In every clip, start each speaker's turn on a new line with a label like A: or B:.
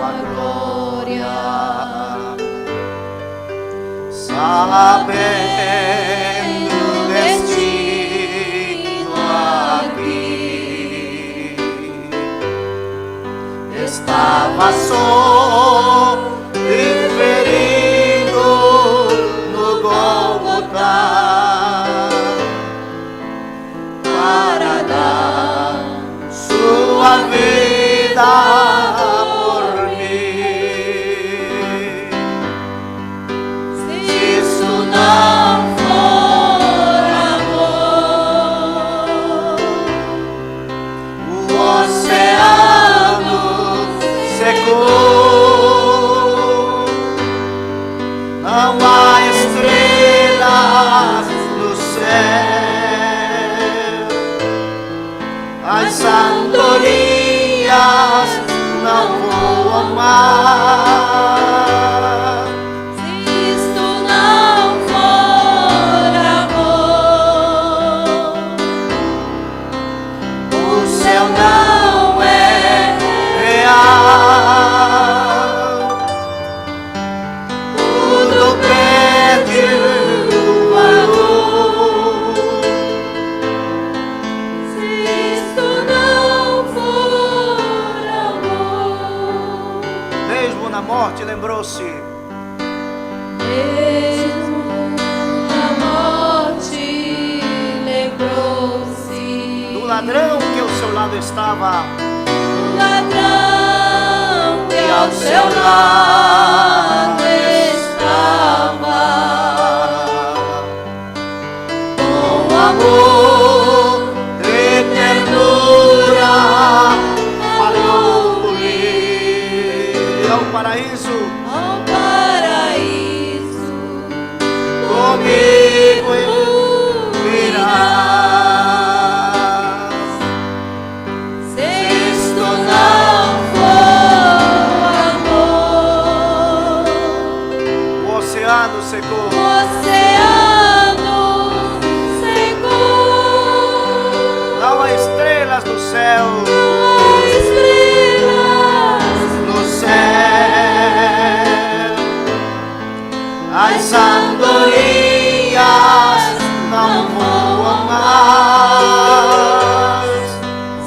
A: tua glória, sabendo o destino aqui, estava só e ferido no Gólgota para dar sua vida por mim. Se isso não for amor, o oceano secou, não há estrelas no céu, as andorinhas não voam mais.
B: Se isto não for amor,
A: O céu não é real, tudo perde o valor.
B: se isto não for amor,
A: Mesmo na morte lembrou-se
B: mesmo a morte lembrou-se
A: do ladrão que ao seu lado estava,
B: do ladrão que ao seu lado estava,
A: com amor e ternura falou-lhe ao paraíso.
B: ao paraíso
A: Comigo irás.
B: se isto não for amor,
A: O oceano secou,
B: o oceano secou,
A: não há estrelas no céu,
B: as estrelas
A: no céu, as andorinhas não voam mais.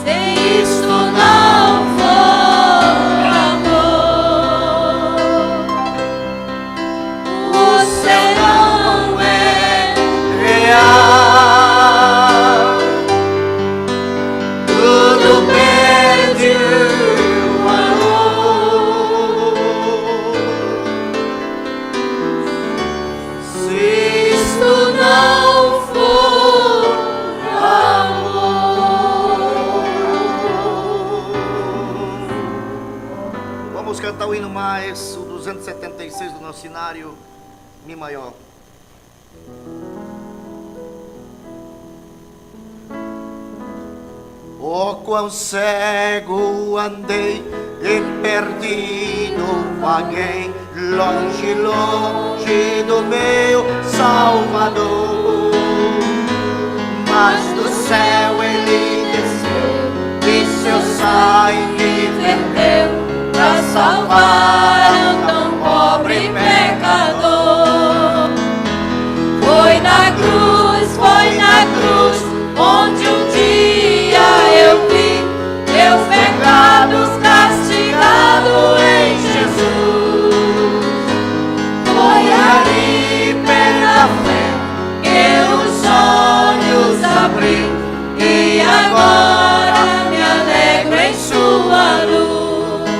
B: se isto não for amor, o oceano
A: Não é real, tudo perde o valor. Se isto não for amor. Vamos cantar o hino mais, o 276 do nosso cenário, Mi maior. Oh, quão cego andei e perdido vaguei, longe, longe do meu Salvador. Mas do céu ele desceu e seu sangue verteu pra salvar um tão pobre pecador.
B: foi na cruz, onde um dia eu vi meus pecados castigados em Jesus. Foi ali pela fé que os olhos abri e agora me alegro em sua luz.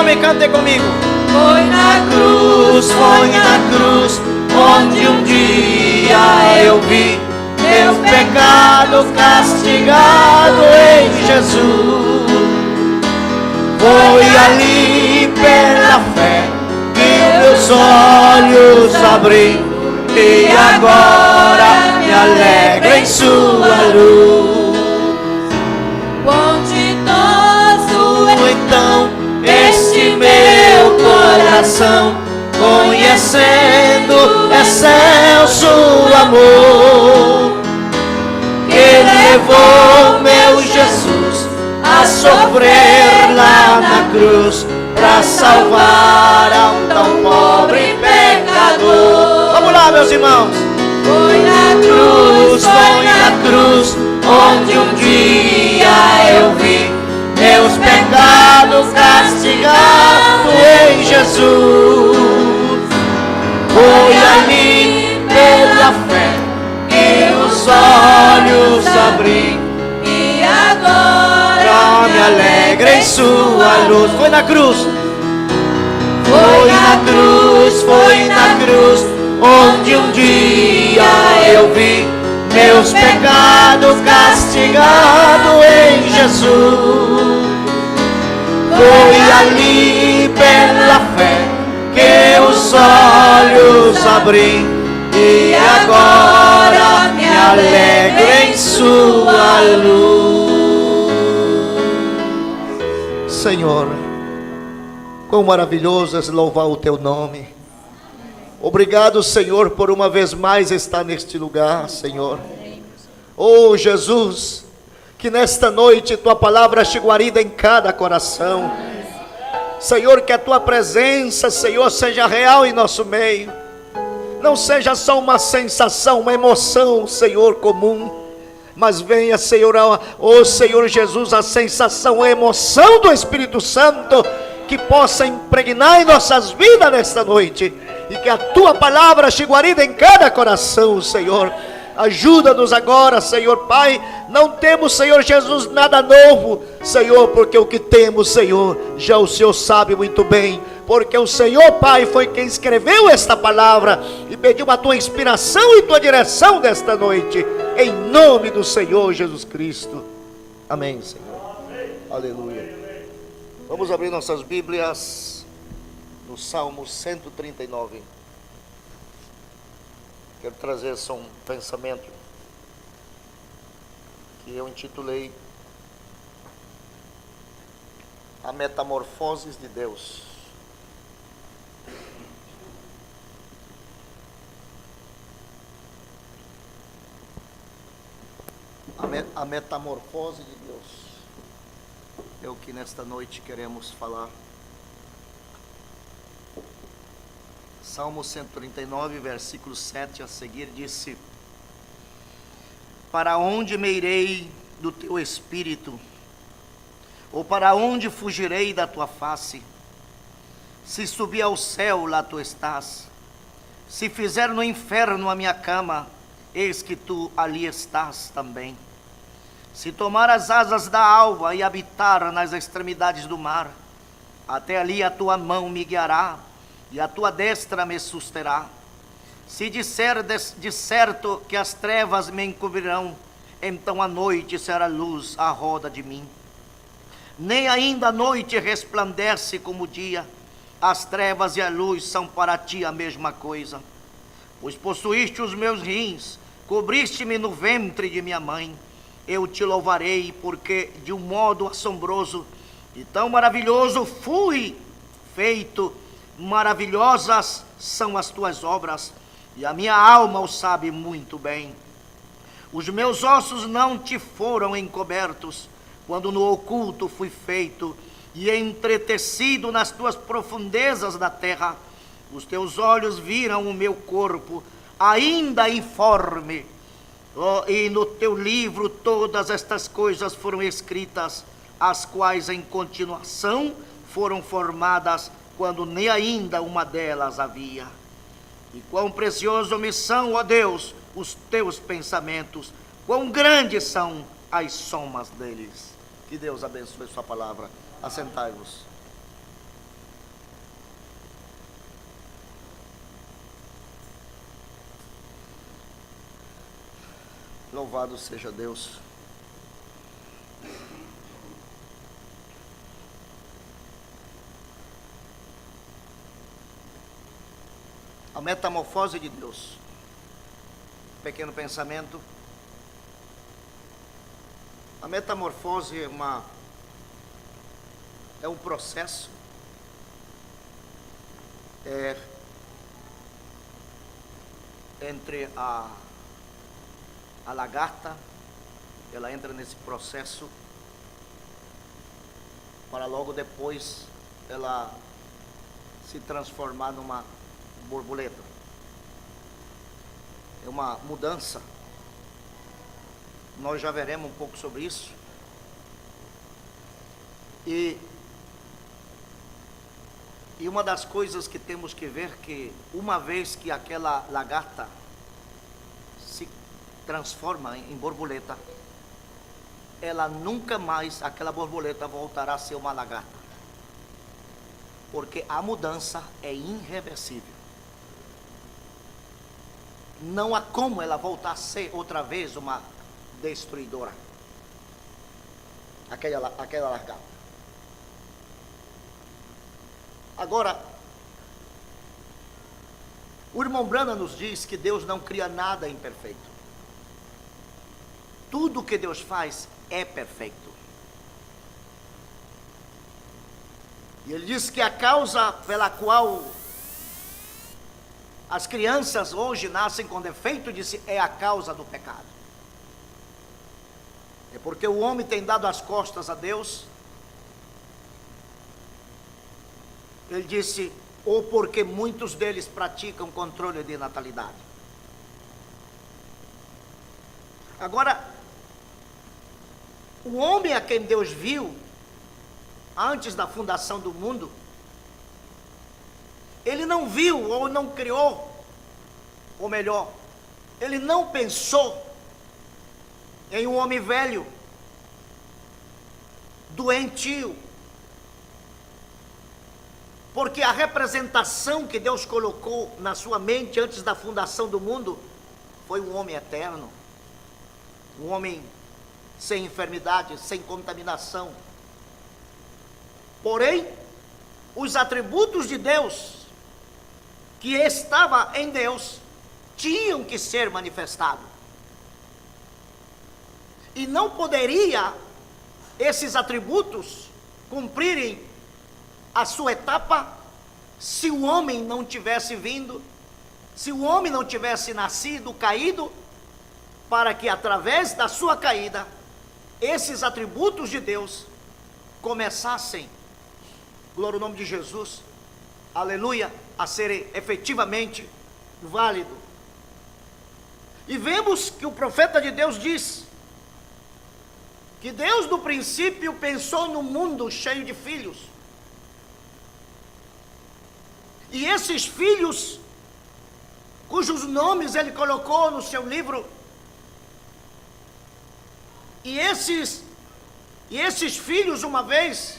A: nome, cante comigo.
B: Foi na cruz, onde um dia eu vi meus pecados castigados em Jesus. Foi ali pela fé que meus olhos abri, e agora me alegra em sua luz. Bondoso então este meu coração, conhecendo excelso amor, que levou meu Jesus a sofrer lá na cruz, para salvar a um tão pobre pecador.
A: Vamos lá, meus irmãos.
B: Foi na cruz, onde um dia eu vi meus pecados castigados em Jesus. Foi ali pela fé que os olhos abri, e agora me alegra em sua luz.
A: Foi na cruz.
B: Foi na cruz, onde um dia eu vi meus pecados castigados em Jesus. Foi ali pela fé que os olhos abri, e agora me alegro em sua luz.
A: Senhor, quão maravilhoso é louvar o teu nome. Obrigado, Senhor, por uma vez mais estar neste lugar, Senhor. Oh, Jesus, que nesta noite tua palavra chegue guarida em cada coração. Senhor, que a tua presença, Senhor, seja real em nosso meio. Não seja só uma sensação, uma emoção, Senhor, comum, mas venha, Senhor, oh Senhor Jesus, a sensação, a emoção do Espírito Santo, que possa impregnar em nossas vidas nesta noite, e que a tua palavra chegue guarida em cada coração, Senhor. Ajuda-nos agora, Senhor Pai. Não temos, Senhor Jesus, nada novo, Senhor, porque o que temos, Senhor, já o Senhor sabe muito bem, porque o Senhor Pai foi quem escreveu esta palavra e pediu a tua inspiração e tua direção desta noite, em nome do Senhor Jesus Cristo. Amém, Senhor. Aleluia. Vamos abrir nossas Bíblias no Salmo 139. Quero trazer só um pensamento que eu intitulei A Metamorfose de Deus. A metamorfose de Deus é o que nesta noite queremos falar. Salmo 139, versículo 7 a seguir, disse: Para onde me irei do teu espírito? Ou para onde fugirei da tua face? Se subir ao céu, lá tu estás. Se fizer no inferno a minha cama, eis que tu ali estás também. Se tomar as asas da alva e habitar nas extremidades do mar, até ali a tua mão me guiará, e a tua destra me susterá. Se disser de certo que as trevas me encobrirão, então a noite será luz à roda de mim. Nem ainda a noite resplandece como o dia, as trevas e a luz são para ti a mesma coisa. Pois possuíste os meus rins, cobriste-me no ventre de minha mãe. Eu te louvarei, porque de um modo assombroso e tão maravilhoso fui feito. Maravilhosas são as tuas obras, e a minha alma o sabe muito bem. Os meus ossos não te foram encobertos, quando no oculto fui feito e entretecido nas tuas profundezas da terra. Os teus olhos viram o meu corpo, ainda informe, e no teu livro todas estas coisas foram escritas, as quais em continuação foram formadas, quando nem ainda uma delas havia. E quão precioso me são, ó Deus, os teus pensamentos, quão grandes são as somas deles. Que Deus abençoe sua palavra. Assentai-vos. Louvado seja Deus. A metamorfose de Deus. Pequeno pensamento. A metamorfose é um processo. Entre a lagarta, ela entra nesse processo para logo depois ela se transformar numa borboleta. É uma mudança. Nós já veremos um pouco sobre isso. E uma das coisas que temos que ver, que uma vez que aquela lagarta se transforma em borboleta, ela nunca mais, aquela borboleta voltará a ser uma lagarta, porque a mudança é irreversível. Não há como ela voltar a ser outra vez uma destruidora, aquela lagarta. Agora, o irmão Branham nos diz que Deus não cria nada imperfeito. Tudo que Deus faz é perfeito. E ele diz que a causa pela qual as crianças hoje nascem com defeito, disse, é a causa do pecado. É porque o homem tem dado as costas a Deus. Ele disse, ou porque muitos deles praticam controle de natalidade. Agora, o homem a quem Deus viu, antes da fundação do mundo, ele não viu ou não criou, ou melhor, ele não pensou em um homem velho, doentio, porque a representação que Deus colocou na sua mente antes da fundação do mundo foi um homem eterno, um homem sem enfermidade, sem contaminação. Porém, os atributos de Deus, que estava em Deus, tinham que ser manifestados. E não poderia esses atributos cumprirem a sua etapa se o homem não tivesse vindo, se o homem não tivesse nascido, caído, para que através da sua caída, esses atributos de Deus começassem, glória ao nome de Jesus, aleluia, a serem efetivamente válidos. E vemos que o profeta de Deus diz que Deus no princípio pensou num mundo cheio de filhos. E esses filhos, cujos nomes ele colocou no seu livro, e esses filhos, uma vez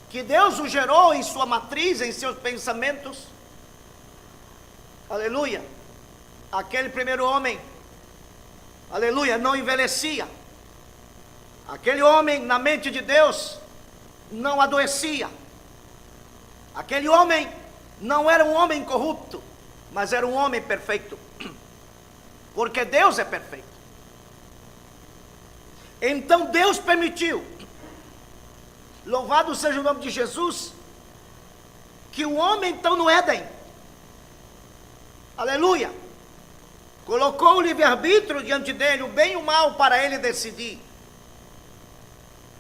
A: que Deus os gerou em sua matriz, em seus pensamentos, aleluia, aquele primeiro homem, aleluia, não envelhecia. Aquele homem, na mente de Deus, não adoecia. Aquele homem não era um homem corrupto, mas era um homem perfeito, porque Deus é perfeito. Então Deus permitiu, louvado seja o nome de Jesus, que o homem então no Éden, aleluia, colocou o livre-arbítrio diante dele, o bem e o mal, para ele decidir.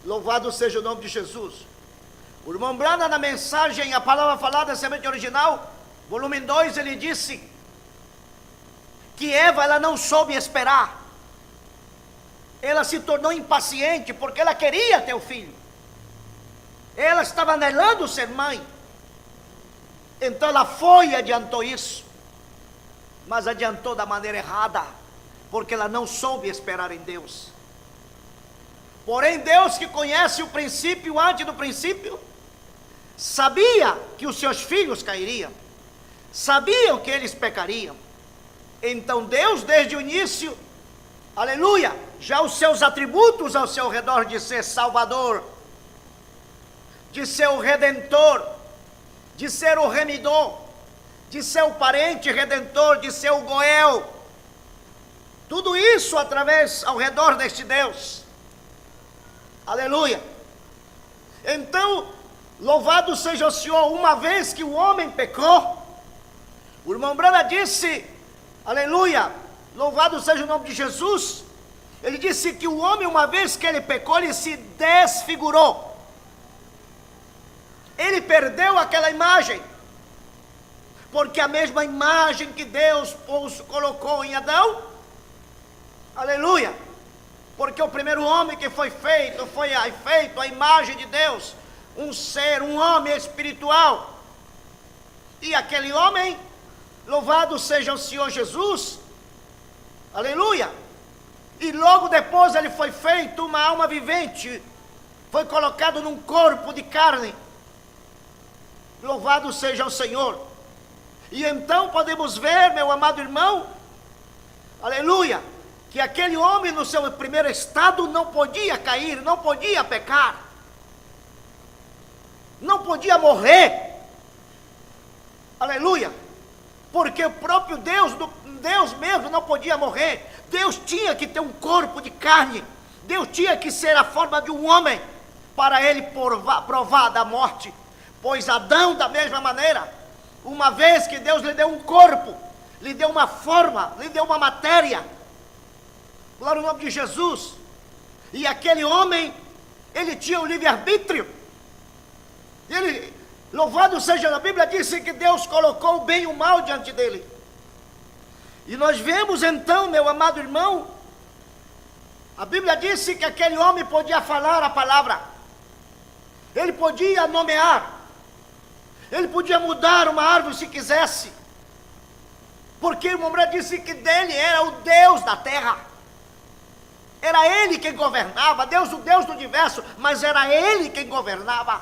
A: Louvado seja o nome de Jesus. O irmão Branham, na mensagem, a palavra falada, semente original, volume 2, ele disse que Eva, ela não soube esperar. Ela se tornou impaciente, porque ela queria ter o filho. Ela estava anelando ser mãe. Então ela foi e adiantou isso. Mas adiantou da maneira errada, porque ela não soube esperar em Deus. Porém, Deus, que conhece o princípio antes do princípio, sabia que os seus filhos cairiam, sabiam que eles pecariam. Então Deus, desde o início, aleluia, já os seus atributos ao seu redor de ser Salvador, de ser o Redentor, de ser o Remidor, de ser o parente redentor, de ser o Goel. Tudo isso através, ao redor deste Deus. Aleluia. Então, louvado seja o Senhor, uma vez que o homem pecou, o irmão Branham disse, aleluia, louvado seja o nome de Jesus, ele disse que o homem, uma vez que ele pecou, ele se desfigurou. Ele perdeu aquela imagem, porque a mesma imagem que Deus colocou em Adão, aleluia, porque o primeiro homem que foi feito a imagem de Deus, um ser, um homem espiritual, e aquele homem, louvado seja o Senhor Jesus, aleluia, e logo depois ele foi feito uma alma vivente, foi colocado num corpo de carne, louvado seja o Senhor. E então podemos ver, meu amado irmão, aleluia, que aquele homem no seu primeiro estado não podia cair, não podia pecar, não podia morrer, aleluia, porque o próprio Deus mesmo não podia morrer. Deus tinha que ter um corpo de carne, Deus tinha que ser a forma de um homem, para ele provar da morte, pois Adão da mesma maneira, uma vez que Deus lhe deu um corpo, lhe deu uma forma, lhe deu uma matéria, glória ao nome de Jesus, e aquele homem, ele tinha o livre-arbítrio, ele, louvado seja, a Bíblia disse que Deus colocou o bem e o mal diante dele, e nós vemos então, meu amado irmão, a Bíblia disse que aquele homem podia falar a palavra, ele podia nomear, ele podia mudar uma árvore se quisesse, porque o irmão Branham disse que dele era o Deus da terra, era ele quem governava, Deus, o Deus do universo, mas era ele quem governava,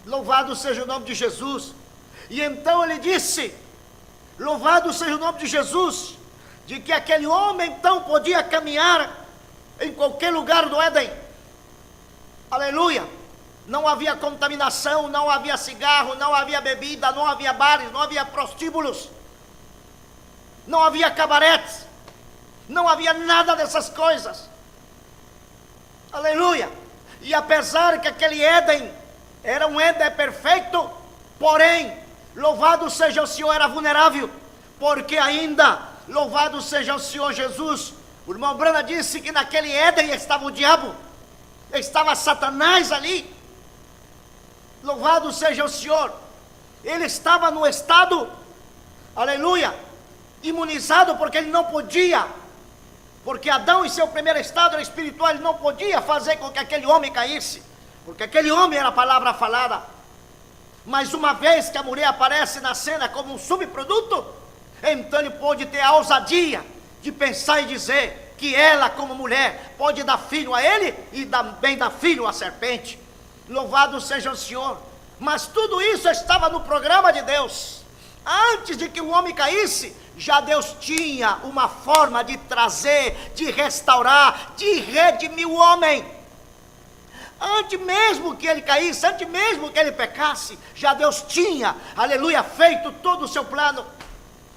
A: louvado seja o nome de Jesus. E então ele disse, louvado seja o nome de Jesus, de que aquele homem então podia caminhar em qualquer lugar do Éden, aleluia, não havia contaminação, não havia cigarro, não havia bebida, não havia bares, não havia prostíbulos, não havia cabaretes, não havia nada dessas coisas, aleluia. E apesar que aquele Éden era um Éden perfeito, porém, louvado seja o Senhor, era vulnerável, porque ainda, louvado seja o Senhor Jesus, o irmão Branham disse que naquele Éden estava o diabo, estava Satanás ali, louvado seja o Senhor, ele estava no estado, aleluia, imunizado, porque ele não podia, porque Adão em seu primeiro estado espiritual, ele não podia fazer com que aquele homem caísse, porque aquele homem era a palavra falada, mas uma vez que a mulher aparece na cena como um subproduto, então ele pode ter a ousadia de pensar e dizer que ela como mulher pode dar filho a ele e também dar filho à serpente, louvado seja o Senhor. Mas tudo isso estava no programa de Deus, antes de que o homem caísse, já Deus tinha uma forma de trazer, de restaurar, de redimir o homem, antes mesmo que ele caísse, antes mesmo que ele pecasse, já Deus tinha, aleluia, feito todo o seu plano,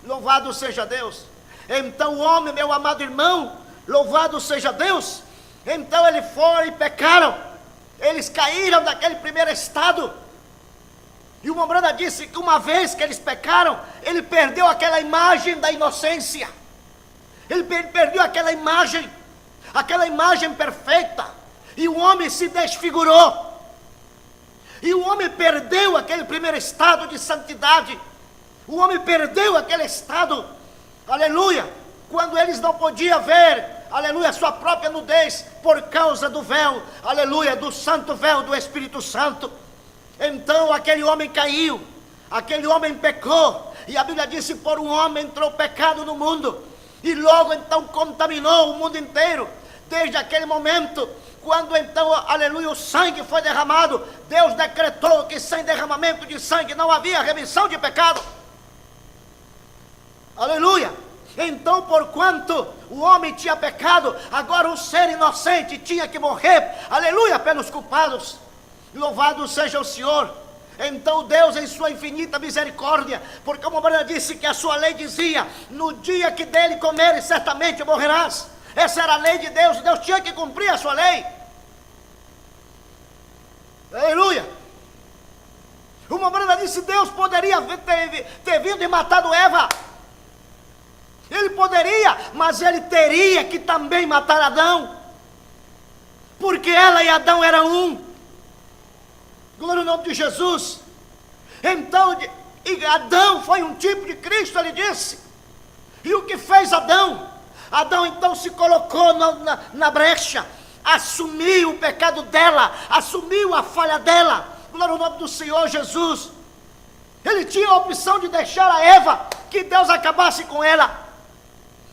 A: louvado seja Deus. Então o homem, meu amado irmão, louvado seja Deus, então eles foram e pecaram, eles caíram daquele primeiro estado, e o Mombrana disse que uma vez que eles pecaram, ele perdeu aquela imagem da inocência, ele perdeu aquela imagem perfeita, e o homem se desfigurou, e o homem perdeu aquele primeiro estado de santidade, o homem perdeu aquele estado, aleluia, quando eles não podiam ver, aleluia, sua própria nudez, por causa do véu, aleluia, do santo véu do Espírito Santo. Então aquele homem caiu, aquele homem pecou, e a Bíblia disse, por um homem entrou pecado no mundo, e logo então contaminou o mundo inteiro. Desde aquele momento, quando então, aleluia, o sangue foi derramado, Deus decretou que sem derramamento de sangue não havia remissão de pecado, aleluia. Então, porquanto o homem tinha pecado, agora um ser inocente tinha que morrer, aleluia, pelos culpados. Louvado seja o Senhor. Então Deus, em sua infinita misericórdia, porque uma mulher disse que a sua lei dizia: no dia que dele comeres, certamente morrerás. Essa era a lei de Deus. Deus tinha que cumprir a sua lei. Aleluia. Uma mulher disse: Deus poderia ter vindo e matado Eva. Ele poderia, mas ele teria que também matar Adão, porque ela e Adão eram um. Glória ao nome de Jesus. Então, Adão foi um tipo de Cristo, ele disse. E o que fez Adão? Adão então se colocou na brecha, assumiu o pecado dela, assumiu a falha dela. Glória ao nome do Senhor Jesus. Ele tinha a opção de deixar a Eva, que Deus acabasse com ela,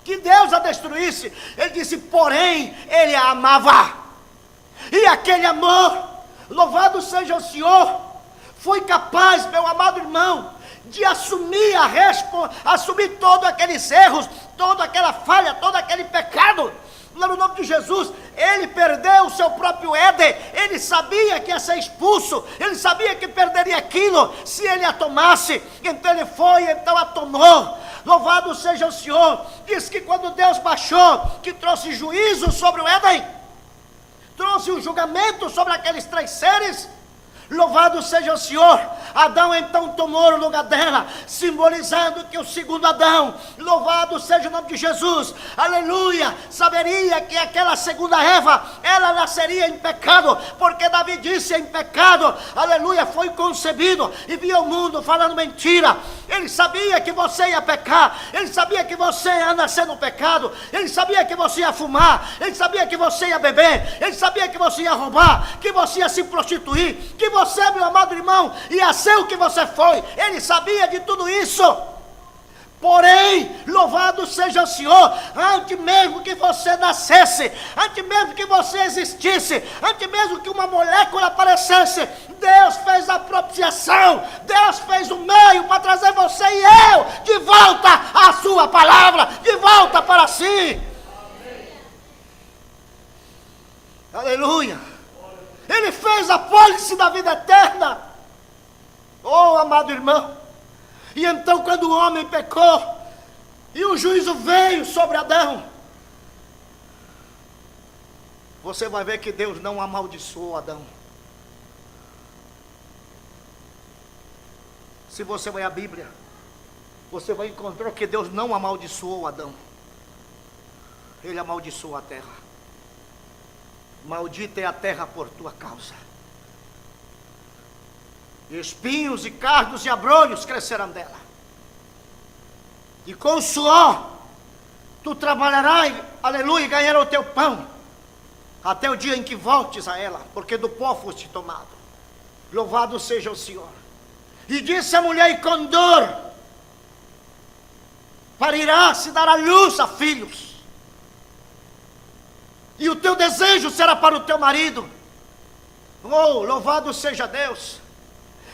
A: que Deus a destruísse. Ele disse, porém, ele a amava. E aquele amor, louvado seja o Senhor, foi capaz, meu amado irmão, de assumir assumir todos aqueles erros, toda aquela falha, todo aquele pecado. Lá no nome de Jesus, ele perdeu o seu próprio Éden. Ele sabia que ia ser expulso, ele sabia que perderia aquilo se ele a tomasse. Então ele foi, então a tomou. Louvado seja o Senhor. Diz que quando Deus baixou, que trouxe juízo sobre o Éden, trouxe um julgamento sobre aqueles três seres. Louvado seja o Senhor. Adão então tomou o lugar dela, simbolizando que o segundo Adão, louvado seja o nome de Jesus, aleluia, saberia que aquela segunda Eva, ela nasceria em pecado, porque Davi disse: em pecado, aleluia, foi concebido. E via o mundo falando mentira. Ele sabia que você ia pecar, ele sabia que você ia nascer no pecado, ele sabia que você ia fumar, ele sabia que você ia beber, ele sabia que você ia roubar, que você ia se prostituir, que você, meu amado irmão, ia ser o que você foi. Ele sabia de tudo isso. Porém, louvado seja o Senhor, antes mesmo que você nascesse, antes mesmo que você existisse, antes mesmo que uma molécula aparecesse, Deus fez a propiciação, Deus fez o meio para trazer você e eu de volta à sua palavra, de volta para si. Aleluia. Ele fez a pólice da vida eterna. Oh, amado irmão. E então, quando o homem pecou e o juízo veio sobre Adão, você vai ver que Deus não amaldiçoou Adão. Se você vai à Bíblia, você vai encontrar que Deus não amaldiçoou Adão. Ele amaldiçoou a terra. Maldita é a terra por tua causa. Espinhos e cardos e abrolhos crescerão dela. E com o suor tu trabalharás, aleluia, e ganharás o teu pão, até o dia em que voltes a ela, porque do pó foste tomado. Louvado seja o Senhor. E disse a mulher: e com dor parirás e dará luz a filhos, e o teu desejo será para o teu marido. Oh, louvado seja Deus.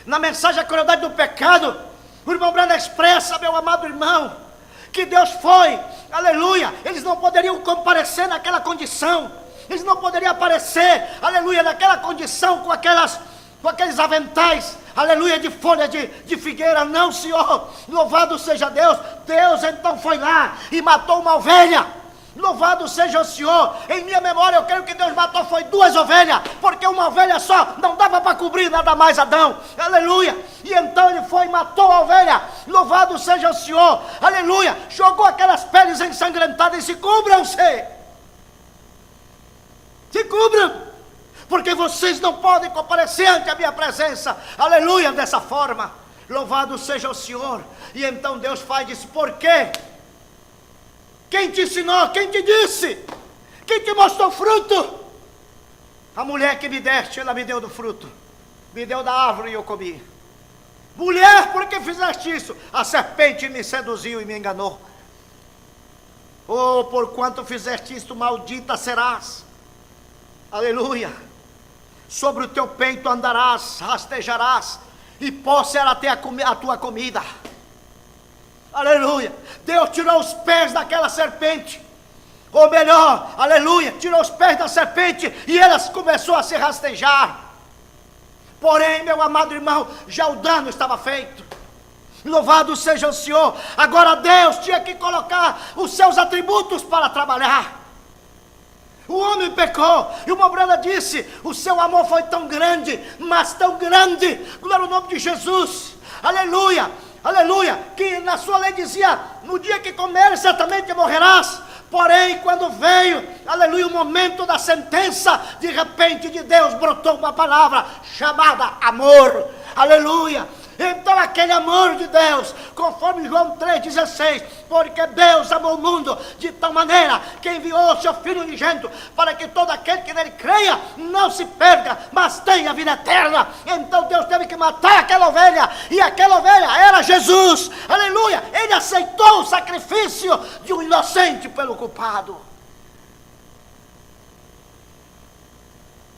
A: Na mensagem A Crueldade do Pecado, o irmão Branham expressa, meu amado irmão, que Deus foi, aleluia, eles não poderiam comparecer naquela condição, eles não poderiam aparecer, aleluia, naquela condição com aqueles aventais, aleluia, de folha de figueira. Não, Senhor, louvado seja Deus. Deus então foi lá e matou uma ovelha. Louvado seja o Senhor. Em minha memória eu creio que Deus matou foi 2 ovelhas, porque uma ovelha só não dava para cobrir nada mais Adão, aleluia. E então ele foi e matou a ovelha. Louvado seja o Senhor, aleluia. Jogou aquelas peles ensangrentadas e se cubram-se, se cubram, porque vocês não podem comparecer ante a minha presença, aleluia, dessa forma. Louvado seja o Senhor. E então Deus faz disso. Por quê? Quem te ensinou? Quem te disse? Quem te mostrou fruto? A mulher que me deste, ela me deu do fruto, me deu da árvore e eu comi. Mulher, por que fizeste isso? A serpente me seduziu e me enganou. Oh, por quanto fizeste isto, maldita serás. Aleluia. Sobre o teu peito andarás, rastejarás, e pó será até a tua comida. aleluia, Deus tirou os pés daquela serpente. Ou melhor, aleluia, tirou os pés da serpente e elas começou a se rastejar. Porém, meu amado irmão, já o dano estava feito. Louvado seja o Senhor. Agora Deus tinha que colocar os seus atributos para trabalhar. O homem pecou, e uma Brana disse, o seu amor foi tão grande, mas tão grande, glória ao nome de Jesus, aleluia, aleluia, que na sua lei dizia, no dia que comeres certamente morrerás. Porém, quando veio, aleluia, o momento da sentença, de repente de Deus brotou uma palavra chamada amor, aleluia. Então aquele amor de Deus, conforme João 3,16, porque Deus amou o mundo de tal maneira que enviou o seu Filho unigênito, para que todo aquele que nele creia não se perca, mas tenha vida eterna. Então Deus teve que matar aquela ovelha, e aquela ovelha era Jesus, aleluia. Ele aceitou o sacrifício de um inocente pelo culpado.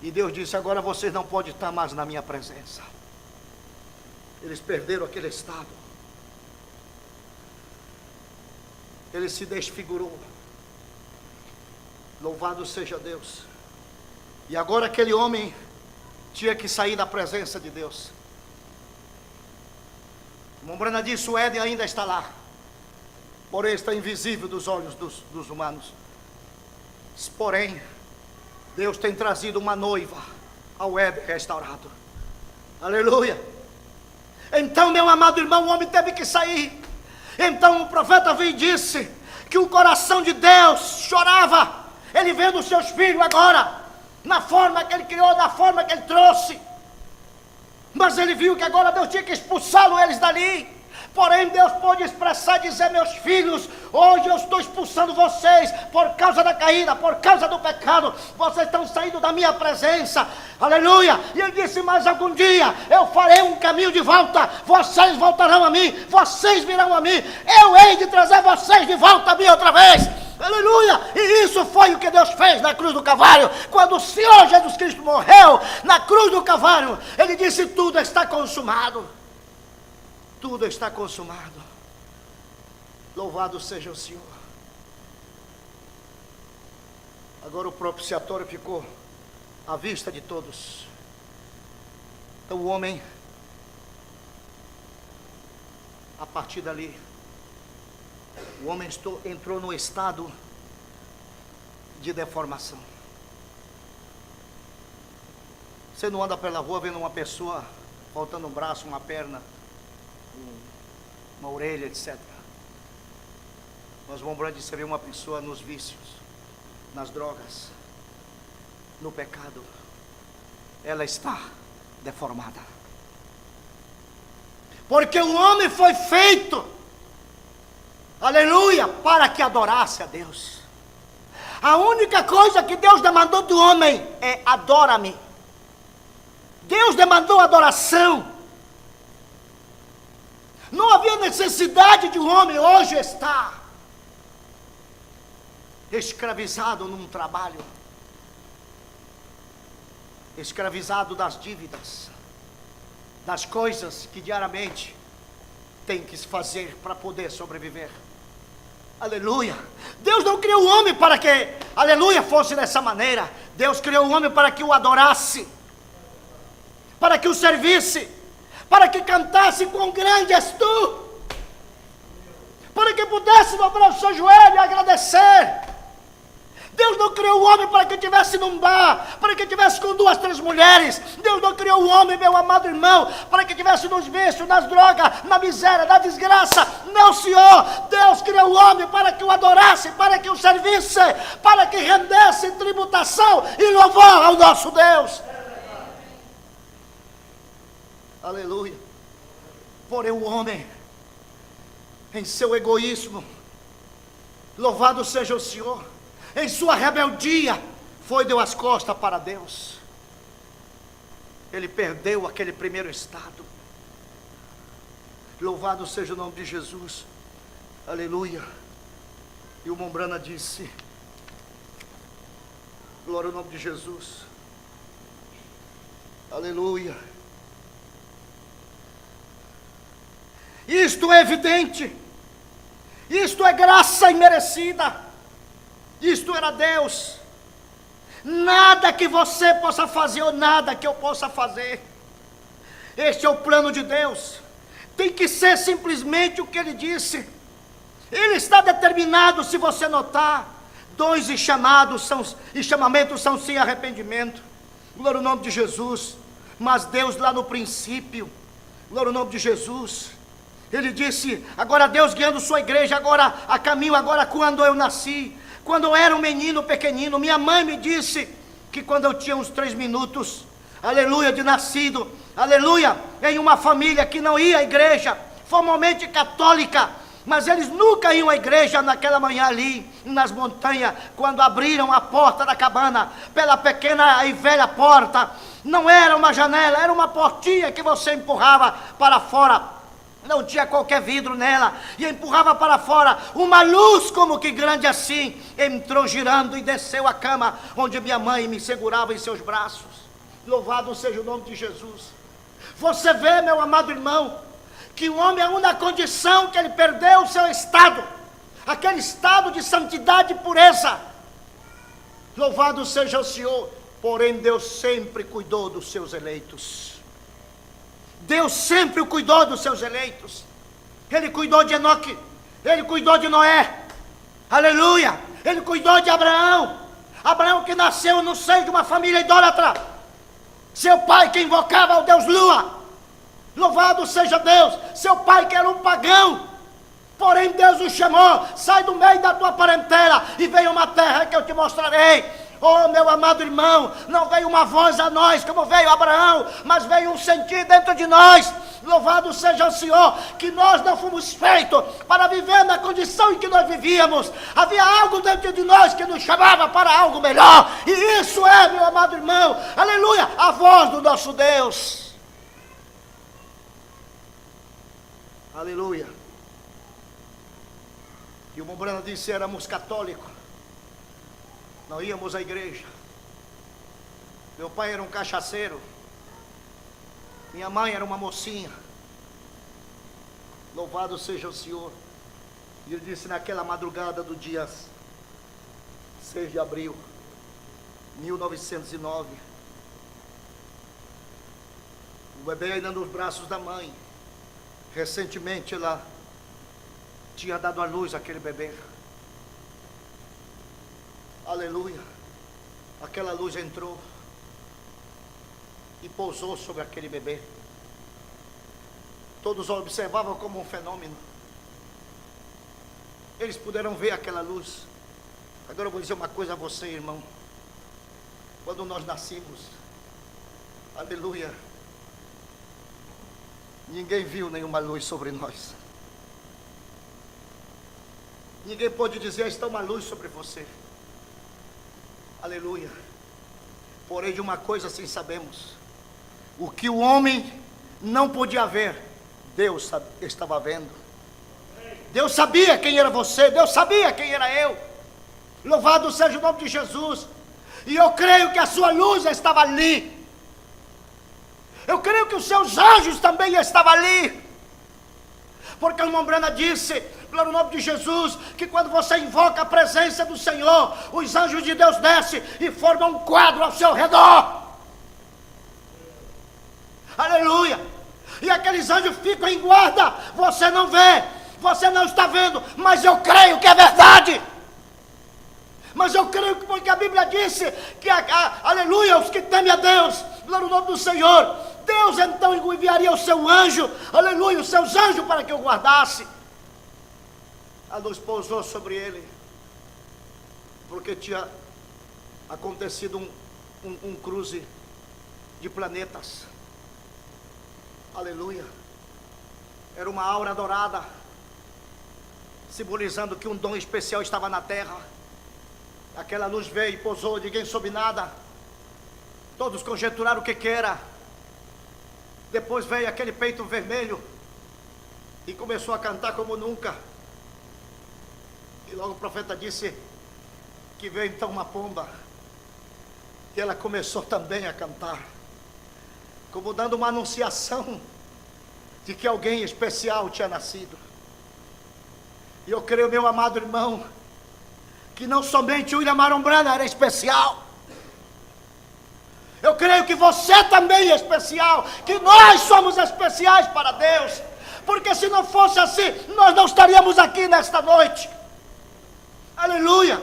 A: E Deus disse, agora vocês não podem estar mais na minha presença. Eles perderam aquele estado. Ele se desfigurou. Louvado seja Deus. E agora aquele homem tinha que sair da presença de Deus. Mombrana disse, o Éden ainda está lá, porém está invisível dos olhos dos humanos. Porém, Deus tem trazido uma noiva ao Éden restaurado. Aleluia. Então, meu amado irmão, o homem teve que sair. Então o profeta veio e disse que o coração de Deus chorava, ele vendo os seus filhos agora, na forma que ele criou, na forma que ele trouxe. Mas ele viu que agora Deus tinha que expulsá-lo eles dali. Porém Deus pôde expressar e dizer, meus filhos, hoje eu estou expulsando vocês, por causa da caída, por causa do pecado, vocês estão saindo da minha presença, aleluia. E ele disse, mas algum dia eu farei um caminho de volta, vocês voltarão a mim, vocês virão a mim, eu hei de trazer vocês de volta a mim outra vez, aleluia. E isso foi o que Deus fez na cruz do Calvário, quando o Senhor Jesus Cristo morreu na cruz do Calvário. Ele disse, tudo está consumado. Tudo está consumado. Louvado seja o Senhor. Agora o propiciatório ficou à vista de todos. Então o homem, a partir dali, o homem entrou no estado de deformação. Você não anda pela rua vendo uma pessoa faltando um braço, uma perna, uma orelha, etc. Nós vamos você vê uma pessoa nos vícios, nas drogas, no pecado, ela está deformada. Porque o homem foi feito, aleluia, para que adorasse a Deus. A única coisa que Deus demandou do homem é adora-me. Deus demandou adoração. Não havia necessidade de um homem, hoje está escravizado num trabalho, escravizado das dívidas, das coisas que diariamente tem que se fazer para poder sobreviver. Aleluia. Deus não criou o homem para que, aleluia, fosse dessa maneira. Deus criou o homem para que o adorasse, para que o servisse, para que cantasse quão grande és tu, para que pudesse dobrar o seu joelho e agradecer. Deus não criou o homem para que estivesse num bar, para que estivesse com 2, 3 mulheres. Deus não criou o homem, meu amado irmão, para que estivesse nos vícios, nas drogas, na miséria, na desgraça. Não, Senhor. Deus criou o homem para que o adorasse, para que o servisse, para que rendesse tributação e louvor ao nosso Deus. Aleluia. Porém o homem, em seu egoísmo, louvado seja o Senhor, em sua rebeldia, deu as costas para Deus. Ele perdeu aquele primeiro estado. Louvado seja o nome de Jesus. Aleluia. E o Mombrana disse, glória ao nome de Jesus. Aleluia. Isto é evidente Isto é graça imerecida. Isto era Deus. Nada que você possa fazer ou nada que eu possa fazer. Este é o plano de Deus. Tem que ser simplesmente o que Ele disse. Ele está determinado, se você notar. Dons e chamamentos são sim arrependimento. Glória ao nome de Jesus. Mas Deus lá no princípio, glória ao nome de Jesus, Ele disse, agora Deus guiando sua igreja, agora a caminho, agora quando eu nasci, quando eu era um menino pequenino, minha mãe me disse que quando eu tinha uns 3 minutos, aleluia, de nascido, aleluia, em uma família que não ia à igreja, formalmente católica, mas eles nunca iam à igreja naquela manhã ali, nas montanhas, quando abriram a porta da cabana, pela pequena e velha porta, não era uma janela, era uma portinha que você empurrava para fora, não tinha qualquer vidro nela, e empurrava para fora, uma luz como que grande assim, entrou girando e desceu a cama, onde minha mãe me segurava em seus braços. Louvado seja o nome de Jesus. Você vê, meu amado irmão, que o homem, a única condição que ele perdeu o seu estado, aquele estado de santidade e pureza. Louvado seja o Senhor, porém Deus sempre cuidou dos seus eleitos. Deus sempre cuidou dos seus eleitos. Ele cuidou de Enoque, Ele cuidou de Noé, aleluia, Ele cuidou de Abraão, Abraão que nasceu no seio de uma família idólatra, seu pai que invocava ao Deus Lua, louvado seja Deus, seu pai que era um pagão, porém Deus o chamou, sai do meio da tua parentela, e veio a uma terra que eu te mostrarei. Oh meu amado irmão, não veio uma voz a nós como veio Abraão, mas veio um sentir dentro de nós. Louvado seja o Senhor, que nós não fomos feitos para viver na condição em que nós vivíamos. Havia algo dentro de nós que nos chamava para algo melhor, e isso é, meu amado irmão, aleluia, a voz do nosso Deus. Aleluia. E o Mombrana disse, éramos católicos, não íamos à igreja. Meu pai era um cachaceiro, minha mãe era uma mocinha. Louvado seja o Senhor. E ele disse, naquela madrugada do dia 6 de abril 1909, o bebê ainda nos braços da mãe. Recentemente ela tinha dado à luz aquele bebê. Aleluia. Aquela luz entrou e pousou sobre aquele bebê. Todos observavam como um fenômeno. Eles puderam ver aquela luz. Agora eu vou dizer uma coisa a você, irmão. Quando nós nascimos, aleluia, ninguém viu nenhuma luz sobre nós. Ninguém pode dizer, está uma luz sobre você. Aleluia. Porém de uma coisa sim sabemos, o que o homem não podia ver, Deus estava vendo. Deus sabia quem era você, Deus sabia quem era eu. Louvado seja o nome de Jesus. E eu creio que a sua luz estava ali. Eu creio que os seus anjos também estavam ali. Porque o Mombrana disse, pelo nome de Jesus, que quando você invoca a presença do Senhor, os anjos de Deus descem e formam um quadro ao seu redor. Aleluia. E aqueles anjos ficam em guarda. Você não vê, você não está vendo, mas eu creio que é verdade. Mas eu creio que porque a Bíblia disse que, aleluia, os que temem a Deus, glória ao nome do Senhor, Deus então enviaria o seu anjo, aleluia, os seus anjos para que o guardasse. A luz pousou sobre ele, porque tinha acontecido um cruze de planetas. Aleluia. Era uma aura dourada, simbolizando que um dom especial estava na terra. Aquela luz veio e pousou, ninguém soube nada. Todos conjeturaram o que era. Depois veio aquele peito vermelho e começou a cantar como nunca. E logo o profeta disse que veio então uma pomba, e ela começou também a cantar, como dando uma anunciação de que alguém especial tinha nascido. E eu creio, meu amado irmão, que não somente William Marombrana era especial. Eu creio que você também é especial, que nós somos especiais para Deus, porque se não fosse assim, nós não estaríamos aqui nesta noite. Aleluia!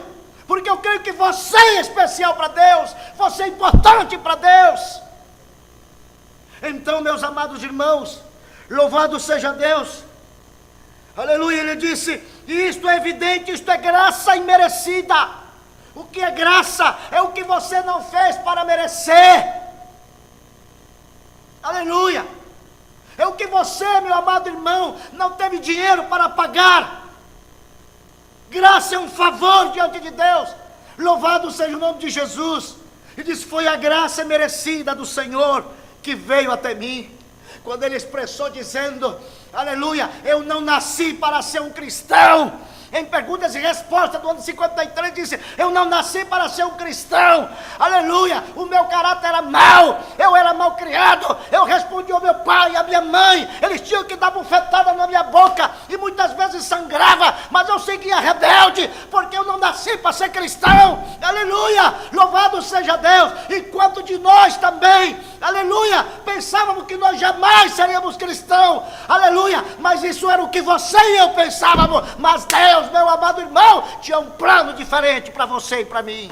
A: Porque eu creio que você é especial para Deus, você é importante para Deus. Então, meus amados irmãos, louvado seja Deus. Aleluia, ele disse, isto é evidente, isto é graça imerecida. O que é graça? É o que você não fez para merecer. Aleluia. É o que você, meu amado irmão, não teve dinheiro para pagar. Graça é um favor diante de Deus. Louvado seja o nome de Jesus. E diz, foi a graça merecida do Senhor que veio até mim. Quando ele expressou dizendo, aleluia, eu não nasci para ser um cristão. Em perguntas e respostas do ano 53 disse, eu não nasci para ser um cristão, aleluia, o meu caráter era mau, eu era mal criado, eu respondi ao meu pai e à minha mãe, eles tinham que dar bufetada na minha boca, e muitas vezes sangrava, mas eu seguia rebelde, porque eu não nasci para ser cristão, aleluia, louvado seja Deus. Enquanto de nós também, aleluia, pensávamos que nós jamais seríamos cristãos, aleluia, mas isso era o que você e eu pensávamos, mas Deus, meu amado irmão, tinha um plano diferente para você e para mim.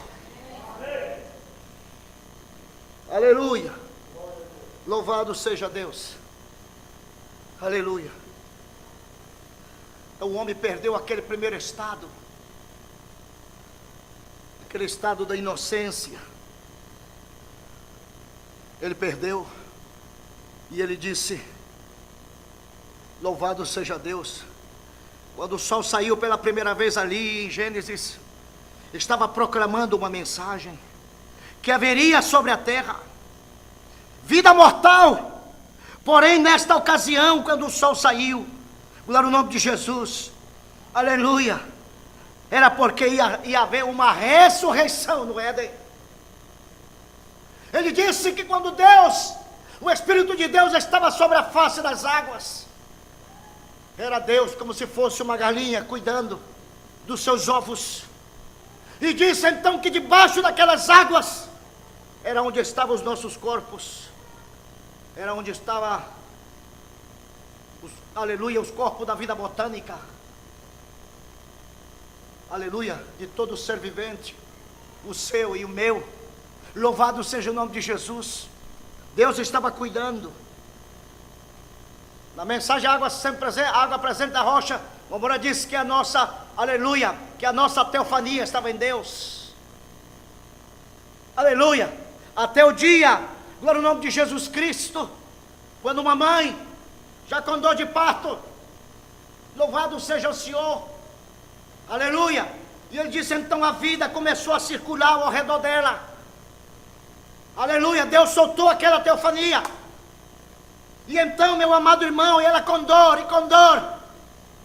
A: Aleluia. Louvado seja Deus. Aleluia. Então o homem perdeu aquele primeiro estado, aquele estado da inocência. Ele perdeu. E ele disse, louvado seja Deus. Quando o sol saiu pela primeira vez ali em Gênesis, estava proclamando uma mensagem, que haveria sobre a terra vida mortal. Porém nesta ocasião, quando o sol saiu, glória ao nome de Jesus, aleluia, era porque ia haver uma ressurreição no Éden. Ele disse que quando Deus, o Espírito de Deus estava sobre a face das águas, era Deus como se fosse uma galinha cuidando dos seus ovos. E disse então que debaixo daquelas águas era onde estavam os nossos corpos. Era onde estava, aleluia, os corpos da vida botânica. Aleluia, de todo ser vivente, o seu e o meu. Louvado seja o nome de Jesus. Deus estava cuidando. Na mensagem água sempre presente, água presente da rocha, o Moura disse que a nossa, aleluia, que a nossa teofania estava em Deus. Aleluia, até o dia, glória ao nome de Jesus Cristo, quando uma mãe, já com dor de parto, louvado seja o Senhor, aleluia, e ele disse então a vida começou a circular ao redor dela, aleluia, Deus soltou aquela teofania. E então, meu amado irmão, e ela com dor,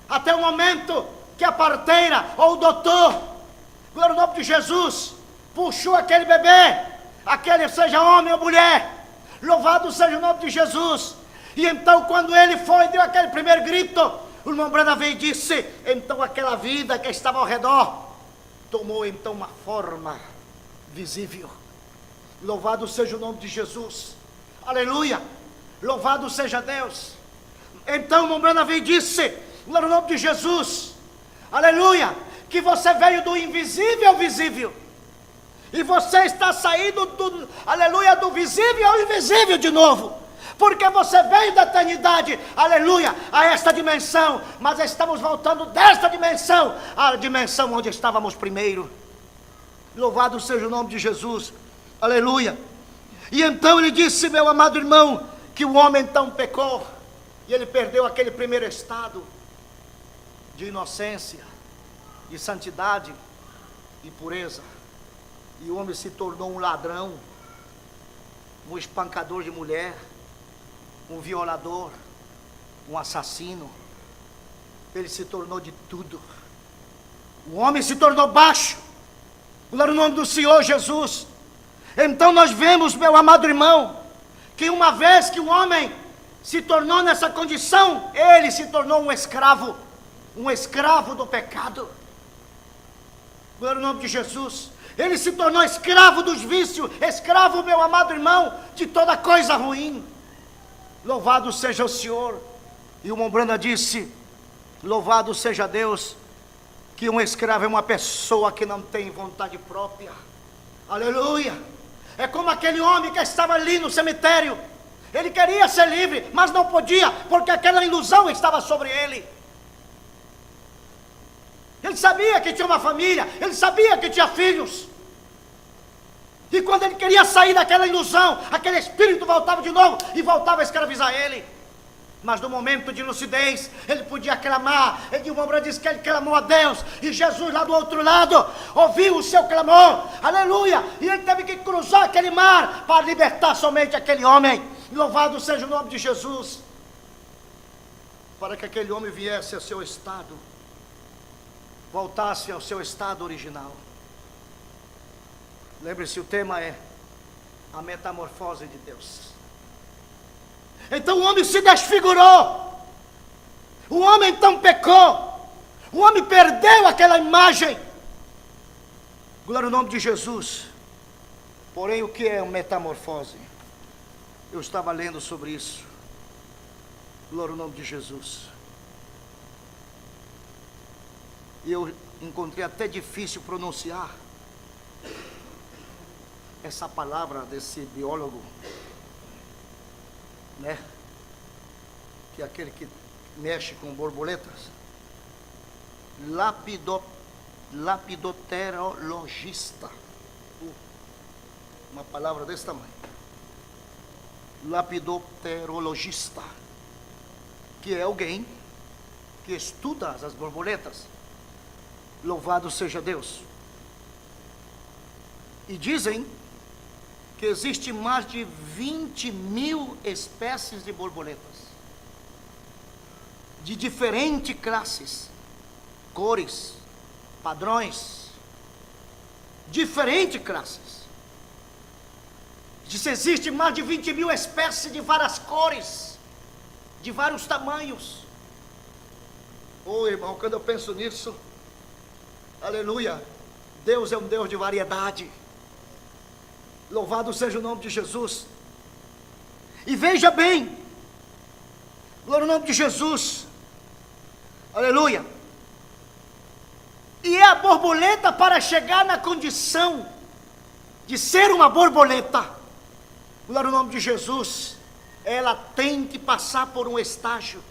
A: até o momento que a parteira, ou o doutor, glória ao nome de Jesus, puxou aquele bebê, aquele seja homem ou mulher, louvado seja o nome de Jesus. E então, quando ele foi, deu aquele primeiro grito, o irmão Branham veio e disse, então aquela vida que estava ao redor, tomou então uma forma visível. Louvado seja o nome de Jesus, aleluia. Louvado seja Deus. Então o irmão Branham veio e disse, no nome de Jesus, aleluia, que você veio do invisível ao visível, e você está saindo do, aleluia, do visível ao invisível de novo, porque você veio da eternidade, aleluia, a esta dimensão, mas estamos voltando desta dimensão, à dimensão onde estávamos primeiro. Louvado seja o nome de Jesus, aleluia. E então ele disse, meu amado irmão, que o homem então pecou, e ele perdeu aquele primeiro estado de inocência, de santidade e pureza, e o homem se tornou um ladrão, um espancador de mulher, um violador, um assassino. Ele se tornou de tudo. O homem se tornou baixo, glória ao nome do Senhor Jesus. Então nós vemos, meu amado irmão, que uma vez que o homem se tornou nessa condição, ele se tornou um escravo. um escravo do pecado. Glória ao nome de Jesus. Ele se tornou escravo dos vícios, escravo, meu amado irmão, de toda coisa ruim. Louvado seja o Senhor. E o Mombrana disse: louvado seja Deus, que um escravo é uma pessoa que não tem vontade própria. Aleluia. É como aquele homem que estava ali no cemitério. Ele queria ser livre, mas não podia, porque aquela ilusão estava sobre ele. Ele sabia que tinha uma família, ele sabia que tinha filhos. E quando ele queria sair daquela ilusão, aquele espírito voltava de novo e voltava a escravizar ele. Mas no momento de lucidez, ele podia clamar. O Mombrana diz que ele clamou a Deus, e Jesus lá do outro lado ouviu o seu clamor, aleluia. E ele teve que cruzar aquele mar para libertar somente aquele homem. Louvado seja o nome de Jesus. Para que aquele homem viesse ao seu estado, voltasse ao seu estado original. Lembre-se, o tema é a metamorfose de Deus. Então o homem se desfigurou, o homem então pecou, o homem perdeu aquela imagem. Glória ao nome de Jesus. Porém, o que é uma metamorfose? Eu estava lendo sobre isso. Glória ao nome de Jesus. E eu encontrei até difícil pronunciar essa palavra desse biólogo, né? Que é aquele que mexe com borboletas. Lapidoterologista. Uma palavra desse tamanho. Lapidoterologista. Que é alguém que estuda as borboletas. Louvado seja Deus. E dizem que existe mais de 20.000 espécies de borboletas, de diferentes classes, cores, padrões, diferentes classes. Diz que existe mais de 20.000 espécies de várias cores, de vários tamanhos. Oh, irmão, quando eu penso nisso, aleluia, Deus é um Deus de variedade. Louvado seja o nome de Jesus. E veja bem, glória ao nome de Jesus, aleluia. E é a borboleta, para chegar na condição de ser uma borboleta, glória ao nome de Jesus, ela tem que passar por um estágio.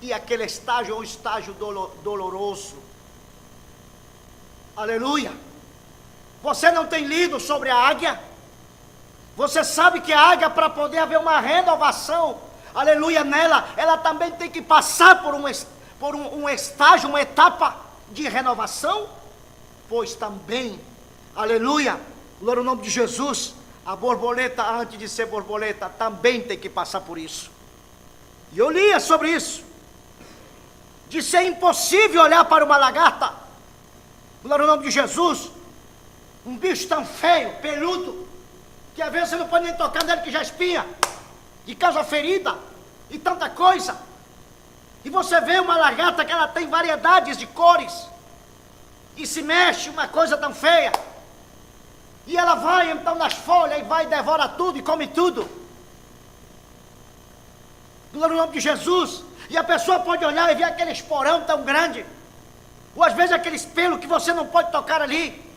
A: E aquele estágio é um estágio doloroso. Aleluia. Você não tem lido sobre a águia? Você sabe que a águia, para poder haver uma renovação, aleluia, nela, ela também tem que passar por um estágio, uma etapa de renovação? Pois também, aleluia, glória ao nome de Jesus, a borboleta, antes de ser borboleta, também tem que passar por isso. E eu lia sobre isso, de ser impossível olhar para uma lagarta, glória ao nome de Jesus, um bicho tão feio, peludo, que às vezes você não pode nem tocar nele, que já espinha, de causa ferida, e tanta coisa. E você vê uma lagarta que ela tem variedades de cores, e se mexe, uma coisa tão feia, e ela vai então nas folhas, e vai e devora tudo, e come tudo. Glória ao nome de Jesus. E a pessoa pode olhar e ver aquele esporão tão grande, ou às vezes aqueles pelos que você não pode tocar ali.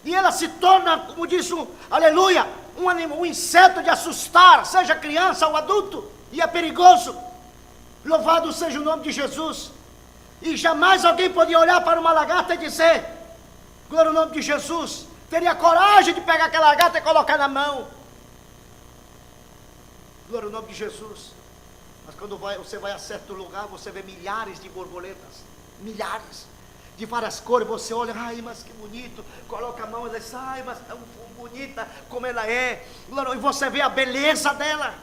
A: E ela se torna, como diz aleluia, um inseto de assustar, seja criança ou adulto, e é perigoso. Louvado seja o nome de Jesus. E jamais alguém podia olhar para uma lagarta e dizer, glória ao nome de Jesus, teria coragem de pegar aquela lagarta e colocar na mão. Glória ao nome de Jesus. Mas quando você vai a certo lugar, você vê milhares de borboletas, milhares, de várias cores. Você olha, ai, mas que bonito, coloca a mão e diz, ai, mas tão bonita como ela é, e você vê a beleza dela.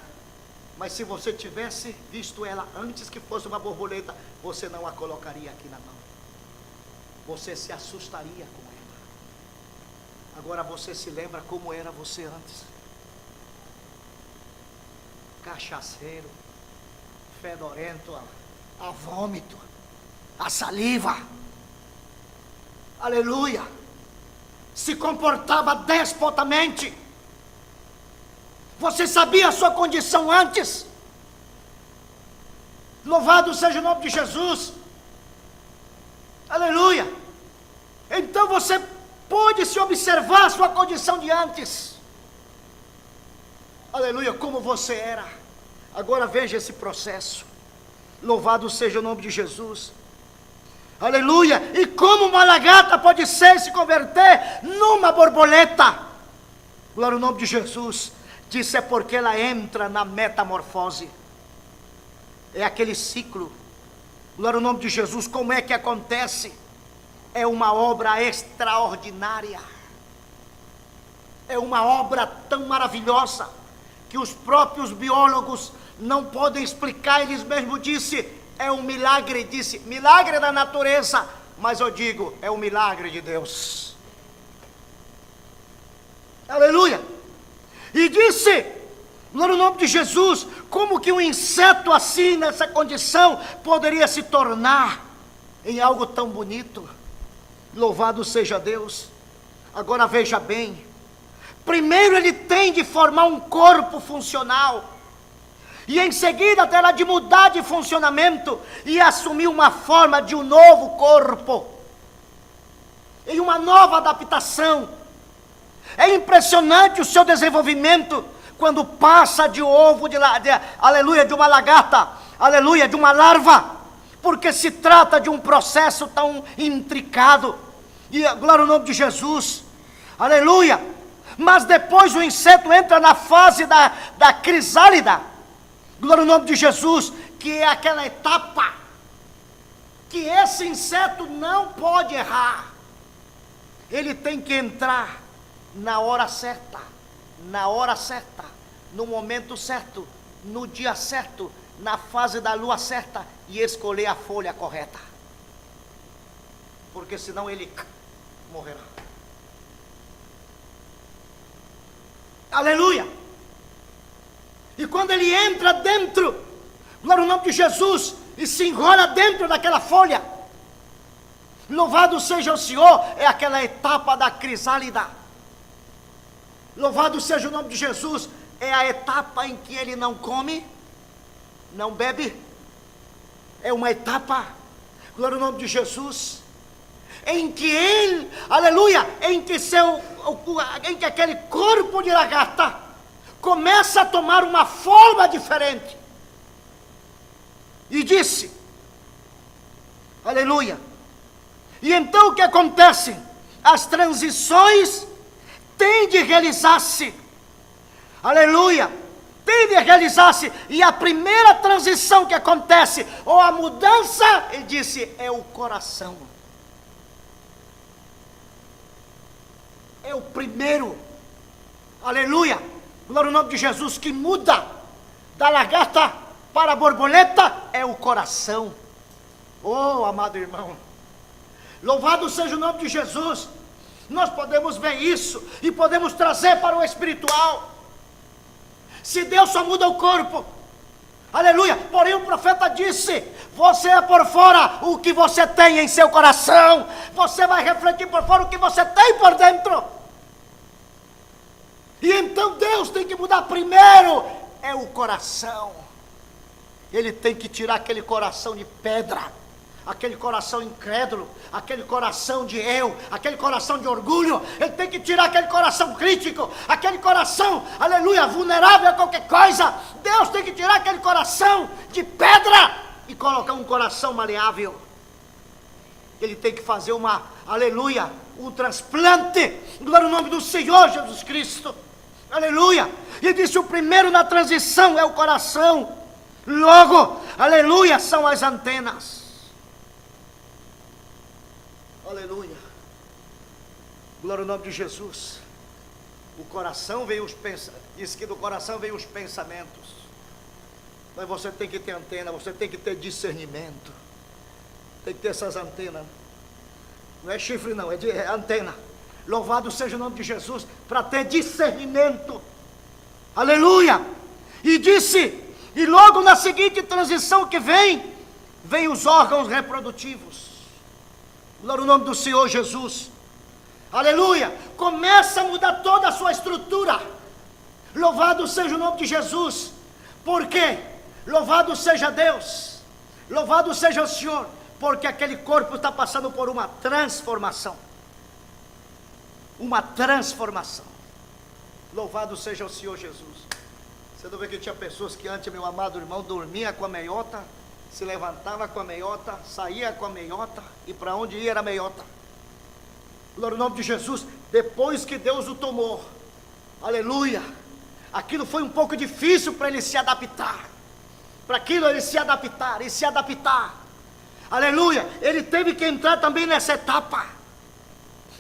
A: Mas se você tivesse visto ela antes que fosse uma borboleta, você não a colocaria aqui na mão, você se assustaria com ela. Agora você se lembra como era você antes? Cachaceiro, fedorento, a vômito, a saliva. Aleluia. Se comportava despotamente. Você sabia a sua condição antes? Louvado seja o nome de Jesus. Aleluia. Então você pode se observar a sua condição de antes. Aleluia, como você era. Agora veja esse processo. Louvado seja o nome de Jesus. Aleluia. E como uma lagarta pode ser se converter numa borboleta? Glória ao nome de Jesus. Disse é porque ela entra na metamorfose. É aquele ciclo. Glória ao nome de Jesus. Como é que acontece? É uma obra extraordinária. É uma obra tão maravilhosa que os próprios biólogos não podem explicar. Eles mesmos disse, é um milagre, disse, milagre da natureza, mas eu digo, é um milagre de Deus. Aleluia. E disse, no nome de Jesus, como que um inseto assim, nessa condição, poderia se tornar em algo tão bonito? Louvado seja Deus. Agora veja bem, primeiro ele tem de formar um corpo funcional, e em seguida terá de mudar de funcionamento, e assumir uma forma de um novo corpo, em uma nova adaptação. É impressionante o seu desenvolvimento, quando passa de ovo, aleluia, de uma lagarta, aleluia, de uma larva, porque se trata de um processo tão intricado, e glória ao nome de Jesus, aleluia. Mas depois o inseto entra na fase da crisálida, glória ao nome de Jesus, que é aquela etapa, que esse inseto não pode errar, ele tem que entrar na hora certa, no momento certo, no dia certo, na fase da lua certa, e escolher a folha correta, porque senão ele morrerá. Aleluia. E quando ele entra dentro, glória ao nome de Jesus, e se enrola dentro daquela folha, louvado seja o Senhor, é aquela etapa da crisálida. Louvado seja o nome de Jesus, é a etapa em que ele não come, não bebe, é uma etapa, glória ao nome de Jesus, em que ele, aleluia, em que aquele corpo de lagarta começa a tomar uma forma diferente. E disse, aleluia, e então o que acontece? As transições têm de realizar-se, aleluia, tem de realizar-se, e a primeira transição que acontece, ou a mudança, ele disse, é o coração. É o primeiro, aleluia, glória ao nome de Jesus, que muda da lagarta para a borboleta, é o coração. Oh, amado irmão, louvado seja o nome de Jesus. Nós podemos ver isso e podemos trazer para o espiritual. Se Deus só muda o corpo, aleluia, porém o profeta disse, você é por fora o que você tem em seu coração, você vai refletir por fora o que você tem por dentro. E então Deus tem que mudar primeiro, é o coração. Ele tem que tirar aquele coração de pedra, aquele coração incrédulo, aquele coração de eu, aquele coração de orgulho. Ele tem que tirar aquele coração crítico, aquele coração, aleluia, vulnerável a qualquer coisa. Deus tem que tirar aquele coração de pedra e colocar um coração maleável. Ele tem que fazer aleluia, um transplante, glória ao nome do Senhor Jesus Cristo, aleluia. E disse, o primeiro na transição é o coração, logo, aleluia, são as antenas. Aleluia, glória ao nome de Jesus. O coração veio os pensamentos, diz que do coração veio os pensamentos, mas você tem que ter antena, você tem que ter discernimento, tem que ter essas antenas, não é chifre não, é antena. Louvado seja o nome de Jesus, para ter discernimento, aleluia. E disse, e logo na seguinte transição que vem, vem os órgãos reprodutivos. Glória ao nome do Senhor Jesus. Aleluia. Começa a mudar toda a sua estrutura. Louvado seja o nome de Jesus. Por quê? Louvado seja Deus. Louvado seja o Senhor. Porque aquele corpo está passando por uma transformação. Uma transformação. Louvado seja o Senhor Jesus. Você não vê que tinha pessoas que antes, meu amado irmão, dormia com a meiota, se levantava com a meiota, saía com a meiota, e para onde ia era a meiota. Glória ao nome de Jesus. Depois que Deus o tomou, aleluia, aquilo foi um pouco difícil para ele se adaptar. Para aquilo ele se adaptar, e se adaptar. Aleluia, ele teve que entrar também nessa etapa.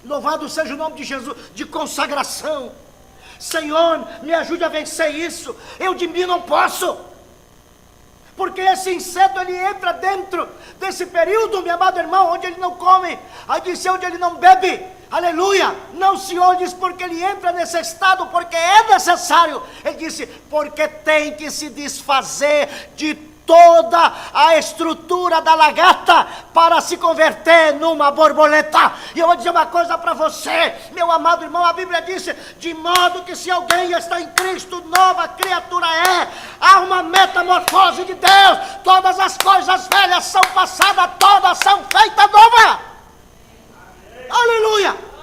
A: Louvado seja o nome de Jesus, de consagração. Senhor, me ajude a vencer isso. Eu de mim não posso. Porque esse inseto, ele entra dentro desse período, meu amado irmão, onde ele não come. Aí disse, onde ele não bebe. Aleluia. Não, Senhor, diz porque ele entra nesse estado, porque é necessário. Ele disse, porque tem que se desfazer de toda a estrutura da lagarta para se converter numa borboleta. E eu vou dizer uma coisa para você, meu amado irmão, a Bíblia diz, de modo que se alguém está em Cristo, nova criatura é. Há uma metamorfose de Deus. Todas as coisas velhas são passadas, todas são feitas novas. Aleluia.